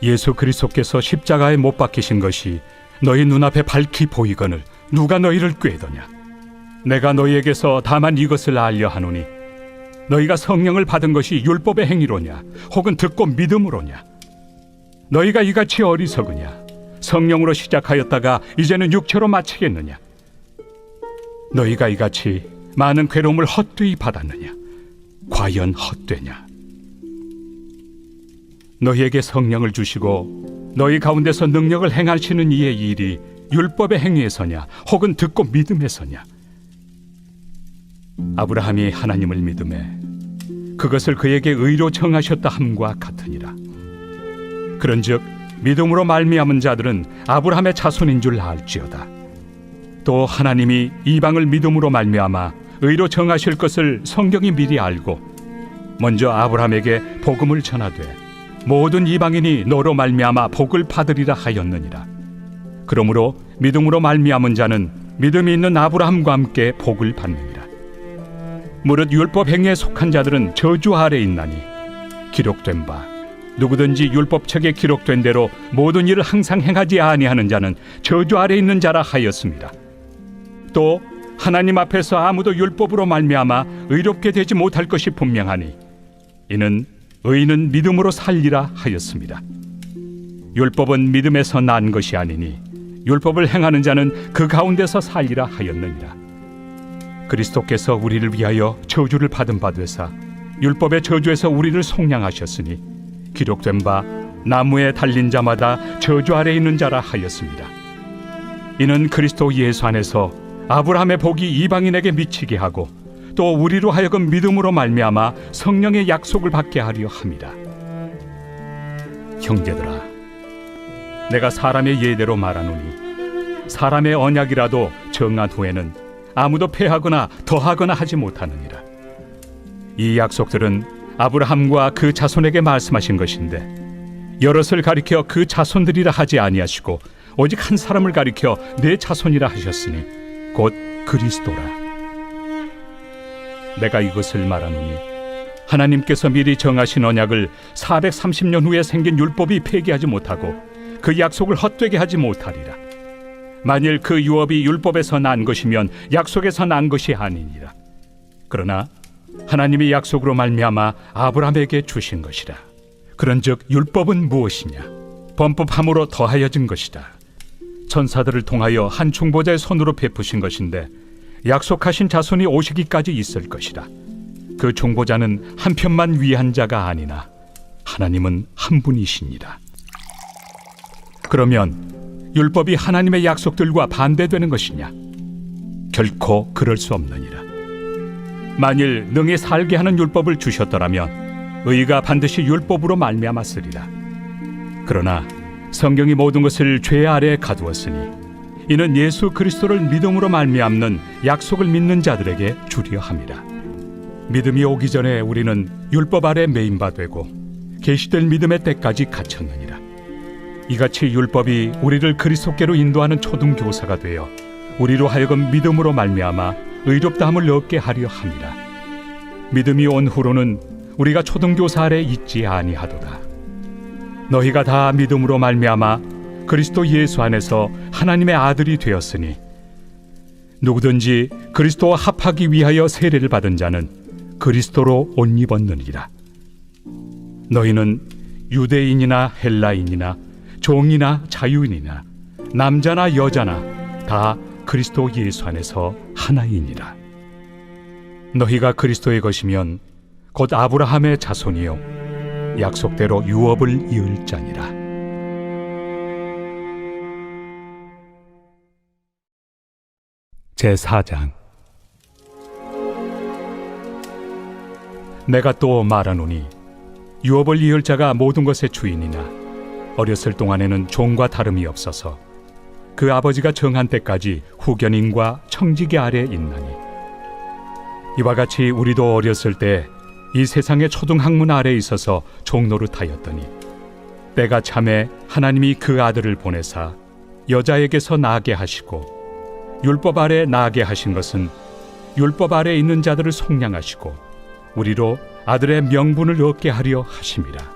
예수 그리스도께서 십자가에 못 박히신 것이 너희 눈앞에 밝히 보이거늘 누가 너희를 꾀더냐? 내가 너희에게서 다만 이것을 알려 하노니 너희가 성령을 받은 것이 율법의 행위로냐 혹은 듣고 믿음으로냐? 너희가 이같이 어리석으냐? 성령으로 시작하였다가 이제는 육체로 마치겠느냐? 너희가 이같이 많은 괴로움을 헛되이 받았느냐? 과연 헛되냐? 너희에게 성령을 주시고 너희 가운데서 능력을 행하시는 이의 일이 율법의 행위에서냐 혹은 듣고 믿음에서냐? 아브라함이 하나님을 믿음에 그것을 그에게 의로 정하셨다 함과 같으니라. 그런즉 믿음으로 말미암은 자들은 아브라함의 자손인 줄 알지어다. 또 하나님이 이방을 믿음으로 말미암아 의로 정하실 것을 성경이 미리 알고 먼저 아브라함에게 복음을 전하되 모든 이방인이 너로 말미암아 복을 받으리라 하였느니라. 그러므로 믿음으로 말미암은 자는 믿음이 있는 아브라함과 함께 복을 받느니라. 무릇 율법 행위에 속한 자들은 저주 아래 있나니 기록된 바 누구든지 율법책에 기록된 대로 모든 일을 항상 행하지 아니하는 자는 저주 아래 있는 자라 하였습니다. 또 하나님 앞에서 아무도 율법으로 말미암아 의롭게 되지 못할 것이 분명하니 이는 의인은 믿음으로 살리라 하였습니다. 율법은 믿음에서 난 것이 아니니 율법을 행하는 자는 그 가운데서 살리라 하였느니라. 그리스도께서 우리를 위하여 저주를 받은 바 되사 율법의 저주에서 우리를 속량하셨으니 기록된 바 나무에 달린 자마다 저주 아래 있는 자라 하였습니다. 이는 그리스도 예수 안에서 아브라함의 복이 이방인에게 미치게 하고 또 우리로 하여금 믿음으로 말미암아 성령의 약속을 받게 하려 함이라. 형제들아, 내가 사람의 예대로 말하노니 사람의 언약이라도 정한 후에는 아무도 폐하거나 더하거나 하지 못하느니라. 이 약속들은 아브라함과 그 자손에게 말씀하신 것인데 여럿을 가리켜 그 자손들이라 하지 아니하시고 오직 한 사람을 가리켜 내 자손이라 하셨으니 곧 그리스도라. 내가 이것을 말하노니 하나님께서 미리 정하신 언약을 430년 후에 생긴 율법이 폐기하지 못하고 그 약속을 헛되게 하지 못하리라. 만일 그 유업이 율법에서 난 것이면 약속에서 난 것이 아니니라. 그러나 하나님이 약속으로 말미암아 아브라함에게 주신 것이라. 그런즉 율법은 무엇이냐? 범법함으로 더하여진 것이다. 천사들을 통하여 한 중보자의 손으로 베푸신 것인데 약속하신 자손이 오시기까지 있을 것이라. 그 중보자는 한 편만 위한 자가 아니나 하나님은 한 분이시니라. 그러면 율법이 하나님의 약속들과 반대되는 것이냐? 결코 그럴 수 없느니라. 만일 능히 살게 하는 율법을 주셨더라면 의가 반드시 율법으로 말미암았으리라. 그러나 성경이 모든 것을 죄 아래에 가두었으니 이는 예수 그리스도를 믿음으로 말미암는 약속을 믿는 자들에게 주려 함이라. 믿음이 오기 전에 우리는 율법 아래 매인 바 되고 계시될 믿음의 때까지 갇혔느니라. 이같이 율법이 우리를 그리스도께로 인도하는 초등교사가 되어 우리로 하여금 믿음으로 말미암아 의롭다함을 얻게 하려 함이라. 믿음이 온 후로는 우리가 초등교사 아래 있지 아니하도다. 너희가 다 믿음으로 말미암아 그리스도 예수 안에서 하나님의 아들이 되었으니 누구든지 그리스도와 합하기 위하여 세례를 받은 자는 그리스도로 옷 입었느니라. 너희는 유대인이나 헬라인이나 종이나 자유인이나 남자나 여자나 다 그리스도 예수 안에서 하나이니라. 너희가 그리스도의 것이면 곧 아브라함의 자손이요 약속대로 유업을 이을 자니라. 제4장. 내가 또 말하노니 유업을 이을 자가 모든 것의 주인이나 어렸을 동안에는 종과 다름이 없어서 그 아버지가 정한 때까지 후견인과 청지기 아래 있나니, 이와 같이 우리도 어렸을 때 이 세상의 초등학문 아래 있어서 종노릇하였더니 때가 참에 하나님이 그 아들을 보내사 여자에게서 나게 하시고 율법 아래 나게 하신 것은 율법 아래 있는 자들을 속량하시고 우리로 아들의 명분을 얻게 하려 하심이라.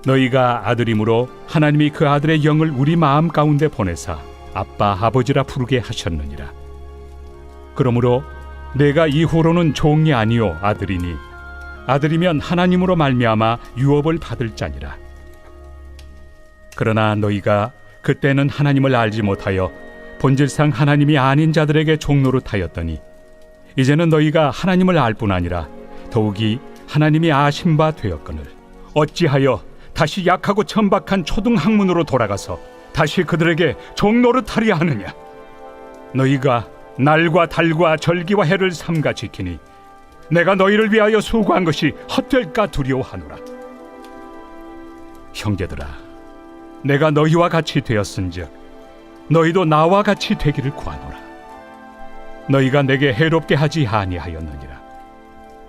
너희가 아들이므로 하나님이 그 아들의 영을 우리 마음 가운데 보내사 아빠 아버지라 부르게 하셨느니라. 그러므로 내가 이후로는 종이 아니요 아들이니 아들이면 하나님으로 말미암아 유업을 받을 자니라. 그러나 너희가 그때는 하나님을 알지 못하여 본질상 하나님이 아닌 자들에게 종노릇하였더니 이제는 너희가 하나님을 알 뿐 아니라 더욱이 하나님이 아신 바 되었거늘 어찌하여 다시 약하고 천박한 초등학문으로 돌아가서 다시 그들에게 종노릇하려 하느냐. 너희가 날과 달과 절기와 해를 삼가 지키니 내가 너희를 위하여 수고한 것이 헛될까 두려워하노라. 형제들아, 내가 너희와 같이 되었은즉 너희도 나와 같이 되기를 구하노라. 너희가 내게 해롭게 하지 아니하였느니라.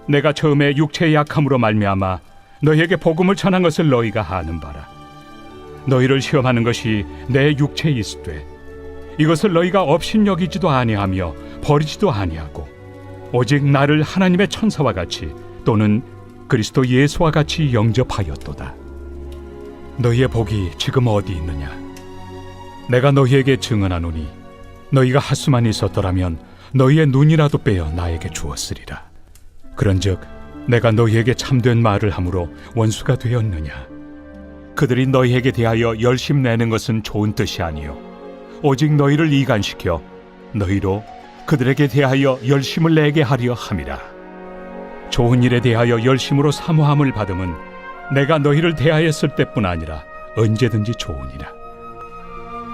내가 처음에 육체의 약함으로 말미암아 너희에게 복음을 전한 것을 너희가 아는 바라. 너희를 시험하는 것이 내 육체에 있으되 이것을 너희가 업신여기지도 아니하며 버리지도 아니하고 오직 나를 하나님의 천사와 같이 또는 그리스도 예수와 같이 영접하였도다. 너희의 복이 지금 어디 있느냐? 내가 너희에게 증언하노니 너희가 할 수만 있었더라면 너희의 눈이라도 빼어 나에게 주었으리라. 그런즉 내가 너희에게 참된 말을 함으로 원수가 되었느냐? 그들이 너희에게 대하여 열심 내는 것은 좋은 뜻이 아니요 오직 너희를 이간시켜 너희로 그들에게 대하여 열심을 내게 하려 함이라. 좋은 일에 대하여 열심으로 사모함을 받음은 내가 너희를 대하였을 때뿐 아니라 언제든지 좋으니라.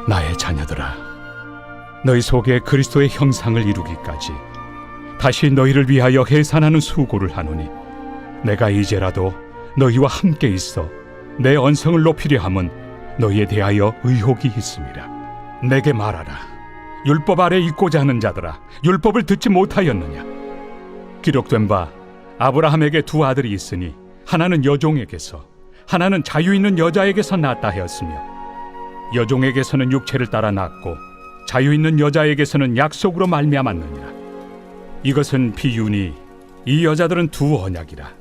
나의 자녀들아, 너희 속에 그리스도의 형상을 이루기까지 다시 너희를 위하여 해산하는 수고를 하노니 내가 이제라도 너희와 함께 있어 내 언성을 높이려 함은 너희에 대하여 의혹이 있음이라. 내게 말하라. 율법 아래 있고자 하는 자들아, 율법을 듣지 못하였느냐? 기록된 바 아브라함에게 두 아들이 있으니 하나는 여종에게서 하나는 자유 있는 여자에게서 낳았다 하였으며 여종에게서는 육체를 따라 낳고 자유 있는 여자에게서는 약속으로 말미암았느니라. 이것은 비유니 이 여자들은 두 언약이라.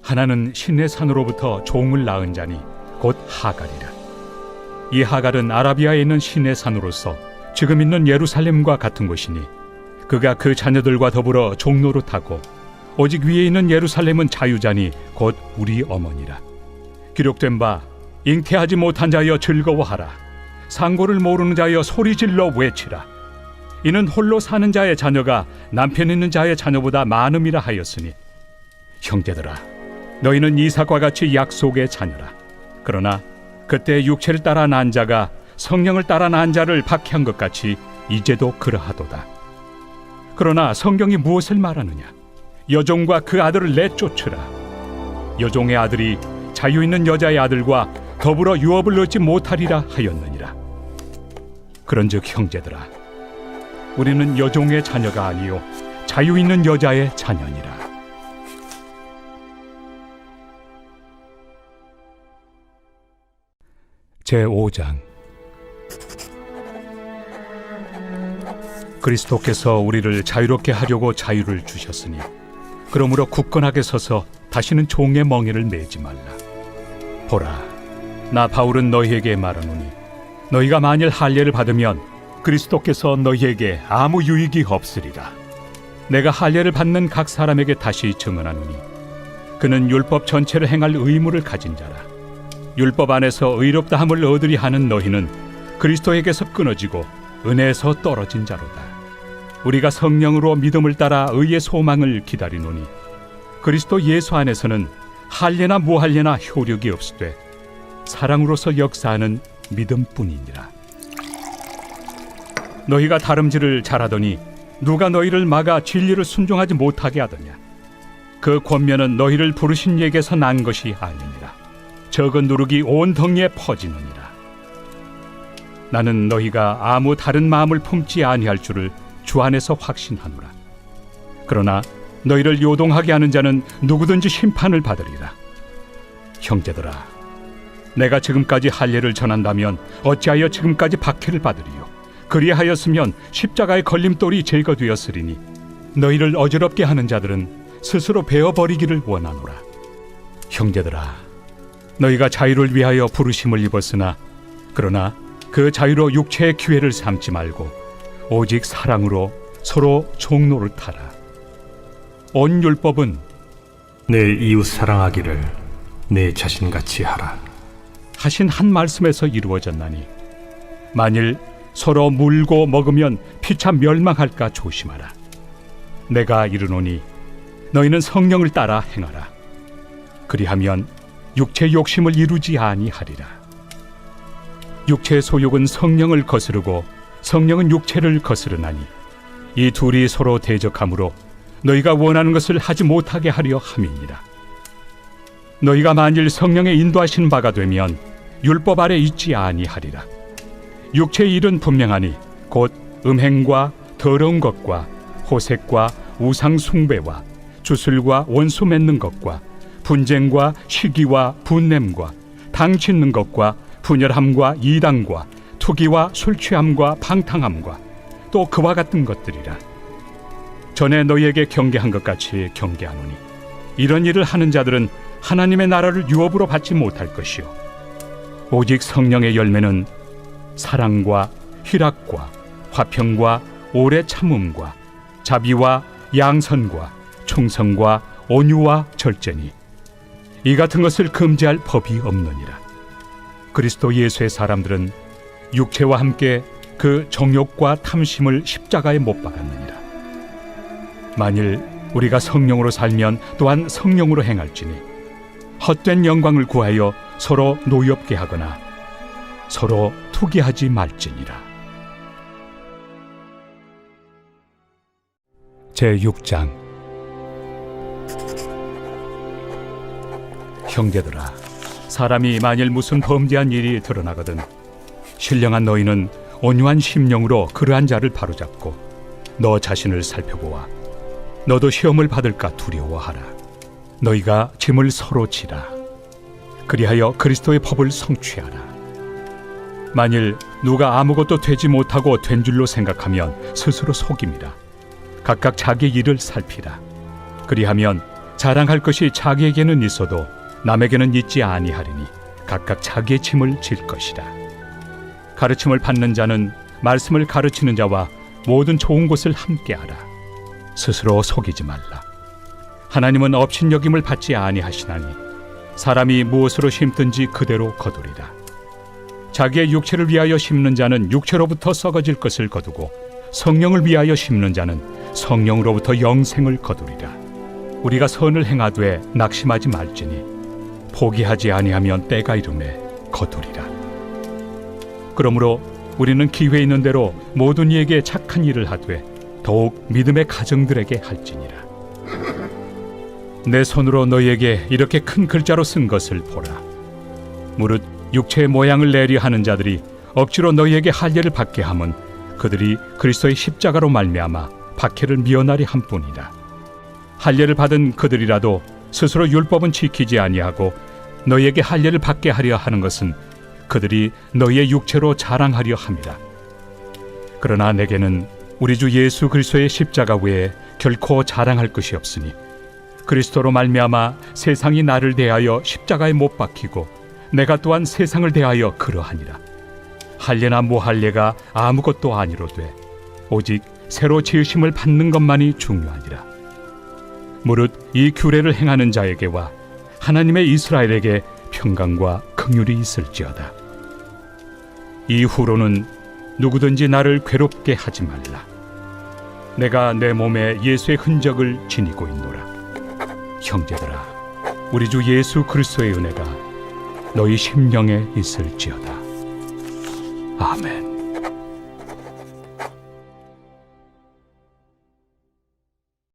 하나는 신의 산으로부터 종을 낳은 자니 곧 하갈이라. 이 하갈은 아라비아에 있는 신의 산으로서 지금 있는 예루살렘과 같은 곳이니 그가 그 자녀들과 더불어 종노릇하고 오직 위에 있는 예루살렘은 자유자니 곧 우리 어머니라. 기록된 바 잉태하지 못한 자여 즐거워하라. 상고를 모르는 자여 소리질러 외치라. 이는 홀로 사는 자의 자녀가 남편 있는 자의 자녀보다 많음이라 하였으니 형제들아, 너희는 이삭과 같이 약속의 자녀라. 그러나 그때 육체를 따라 난 자가 성령을 따라 난 자를 박해한 것 같이 이제도 그러하도다. 그러나 성경이 무엇을 말하느냐? 여종과 그 아들을 내쫓으라. 여종의 아들이 자유 있는 여자의 아들과 더불어 유업을 얻지 못하리라 하였느니라. 그런즉 형제들아, 우리는 여종의 자녀가 아니요 자유 있는 여자의 자녀니라. 제5장. 그리스도께서 우리를 자유롭게 하려고 자유를 주셨으니 그러므로 굳건하게 서서 다시는 종의 멍에를 매지 말라. 보라, 나 바울은 너희에게 말하노니 너희가 만일 할례를 받으면 그리스도께서 너희에게 아무 유익이 없으리라. 내가 할례를 받는 각 사람에게 다시 증언하노니 그는 율법 전체를 행할 의무를 가진 자라. 율법 안에서 의롭다함을 얻으리 하는 너희는 그리스도에게서 끊어지고 은혜에서 떨어진 자로다. 우리가 성령으로 믿음을 따라 의의 소망을 기다리노니 그리스도 예수 안에서는 할례나 무할례나 효력이 없으되 사랑으로서 역사하는 믿음뿐이니라. 너희가 다름질을 잘하더니 누가 너희를 막아 진리를 순종하지 못하게 하더냐? 그 권면은 너희를 부르신 이에게서 난 것이 아니니라. 적은 누룩이 온 덩이에 퍼지느니라. 나는 너희가 아무 다른 마음을 품지 아니할 줄을 주 안에서 확신하노라. 그러나 너희를 요동하게 하는 자는 누구든지 심판을 받으리라. 형제들아, 내가 지금까지 할례를 전한다면 어찌하여 지금까지 박해를 받으리요? 그리하였으면 십자가의 걸림돌이 제거되었으리니 너희를 어지럽게 하는 자들은 스스로 베어버리기를 원하노라. 형제들아, 너희가 자유를 위하여 부르심을 입었으나 그러나 그 자유로 육체의 기회를 삼지 말고 오직 사랑으로 서로 종로를 타라. 온 율법은 내 이웃 사랑하기를 내 자신같이 하라 하신 한 말씀에서 이루어졌나니 만일 서로 물고 먹으면 피차 멸망할까 조심하라. 내가 이르노니 너희는 성령을 따라 행하라. 그리하면 육체의 욕심을 이루지 아니하리라. 육체의 소욕은 성령을 거스르고 성령은 육체를 거스르나니 이 둘이 서로 대적하므로 너희가 원하는 것을 하지 못하게 하려 함이니라. 너희가 만일 성령의 인도하신 바가 되면 율법 아래 있지 아니하리라. 육체의 일은 분명하니 곧 음행과 더러운 것과 호색과 우상 숭배와 주술과 원수 맺는 것과 분쟁과 시기와 분냄과 당 짓는 것과 분열함과 이당과 투기와 술 취함과 방탕함과 또 그와 같은 것들이라. 전에 너희에게 경계한 것 같이 경계하노니 이런 일을 하는 자들은 하나님의 나라를 유업으로 받지 못할 것이요 오직 성령의 열매는 사랑과 희락과 화평과 오래 참음과 자비와 양선과 충성과 온유와 절제니 이 같은 것을 금지할 법이 없느니라. 그리스도 예수의 사람들은 육체와 함께 그 정욕과 탐심을 십자가에 못 박았느니라. 만일 우리가 성령으로 살면 또한 성령으로 행할지니 헛된 영광을 구하여 서로 노엽게 하거나 서로 투기하지 말지니라. 제6장. 형제들아, 사람이 만일 무슨 범죄한 일이 드러나거든 신령한 너희는 온유한 심령으로 그러한 자를 바로잡고 너 자신을 살펴보아 너도 시험을 받을까 두려워하라. 너희가 짐을 서로 지라. 그리하여 그리스도의 법을 성취하라. 만일 누가 아무것도 되지 못하고 된 줄로 생각하면 스스로 속임이라. 각각 자기 일을 살피라. 그리하면 자랑할 것이 자기에게는 있어도 남에게는 있지 아니하리니 각각 자기의 짐을 질 것이라. 가르침을 받는 자는 말씀을 가르치는 자와 모든 좋은 것을 함께하라. 스스로 속이지 말라. 하나님은 업신여김을 받지 아니하시나니 사람이 무엇으로 심든지 그대로 거두리라. 자기의 육체를 위하여 심는 자는 육체로부터 썩어질 것을 거두고 성령을 위하여 심는 자는 성령으로부터 영생을 거두리라. 우리가 선을 행하되 낙심하지 말지니 포기하지 아니하면 때가 이르매 거두리라. 그러므로 우리는 기회 있는 대로 모든 이에게 착한 일을 하되 더욱 믿음의 가정들에게 할지니라. 내 손으로 너희에게 이렇게 큰 글자로 쓴 것을 보라. 무릇 육체의 모양을 내려 하는 자들이 억지로 너희에게 할례를 받게 함은 그들이 그리스도의 십자가로 말미암아 박해를 미연하리 함뿐이라. 할례를 받은 그들이라도 스스로 율법은 지키지 아니하고 너희에게 할례를 받게 하려 하는 것은 그들이 너희의 육체로 자랑하려 함이라. 그러나 내게는 우리 주 예수 그리스도의 십자가 외에 결코 자랑할 것이 없으니 그리스도로 말미암아 세상이 나를 대하여 십자가에 못 박히고 내가 또한 세상을 대하여 그러하니라. 할례나 무할례가 아무것도 아니로되 오직 새로 지으심을 받는 것만이 중요하니라. 무릇 이 규례를 행하는 자에게와 하나님의 이스라엘에게 평강과 긍휼이 있을지어다. 이후로는 누구든지 나를 괴롭게 하지 말라. 내가 내 몸에 예수의 흔적을 지니고 있노라. 형제들아, 우리 주 예수 그리스도의 은혜가 너희 심령에 있을지어다. 아멘.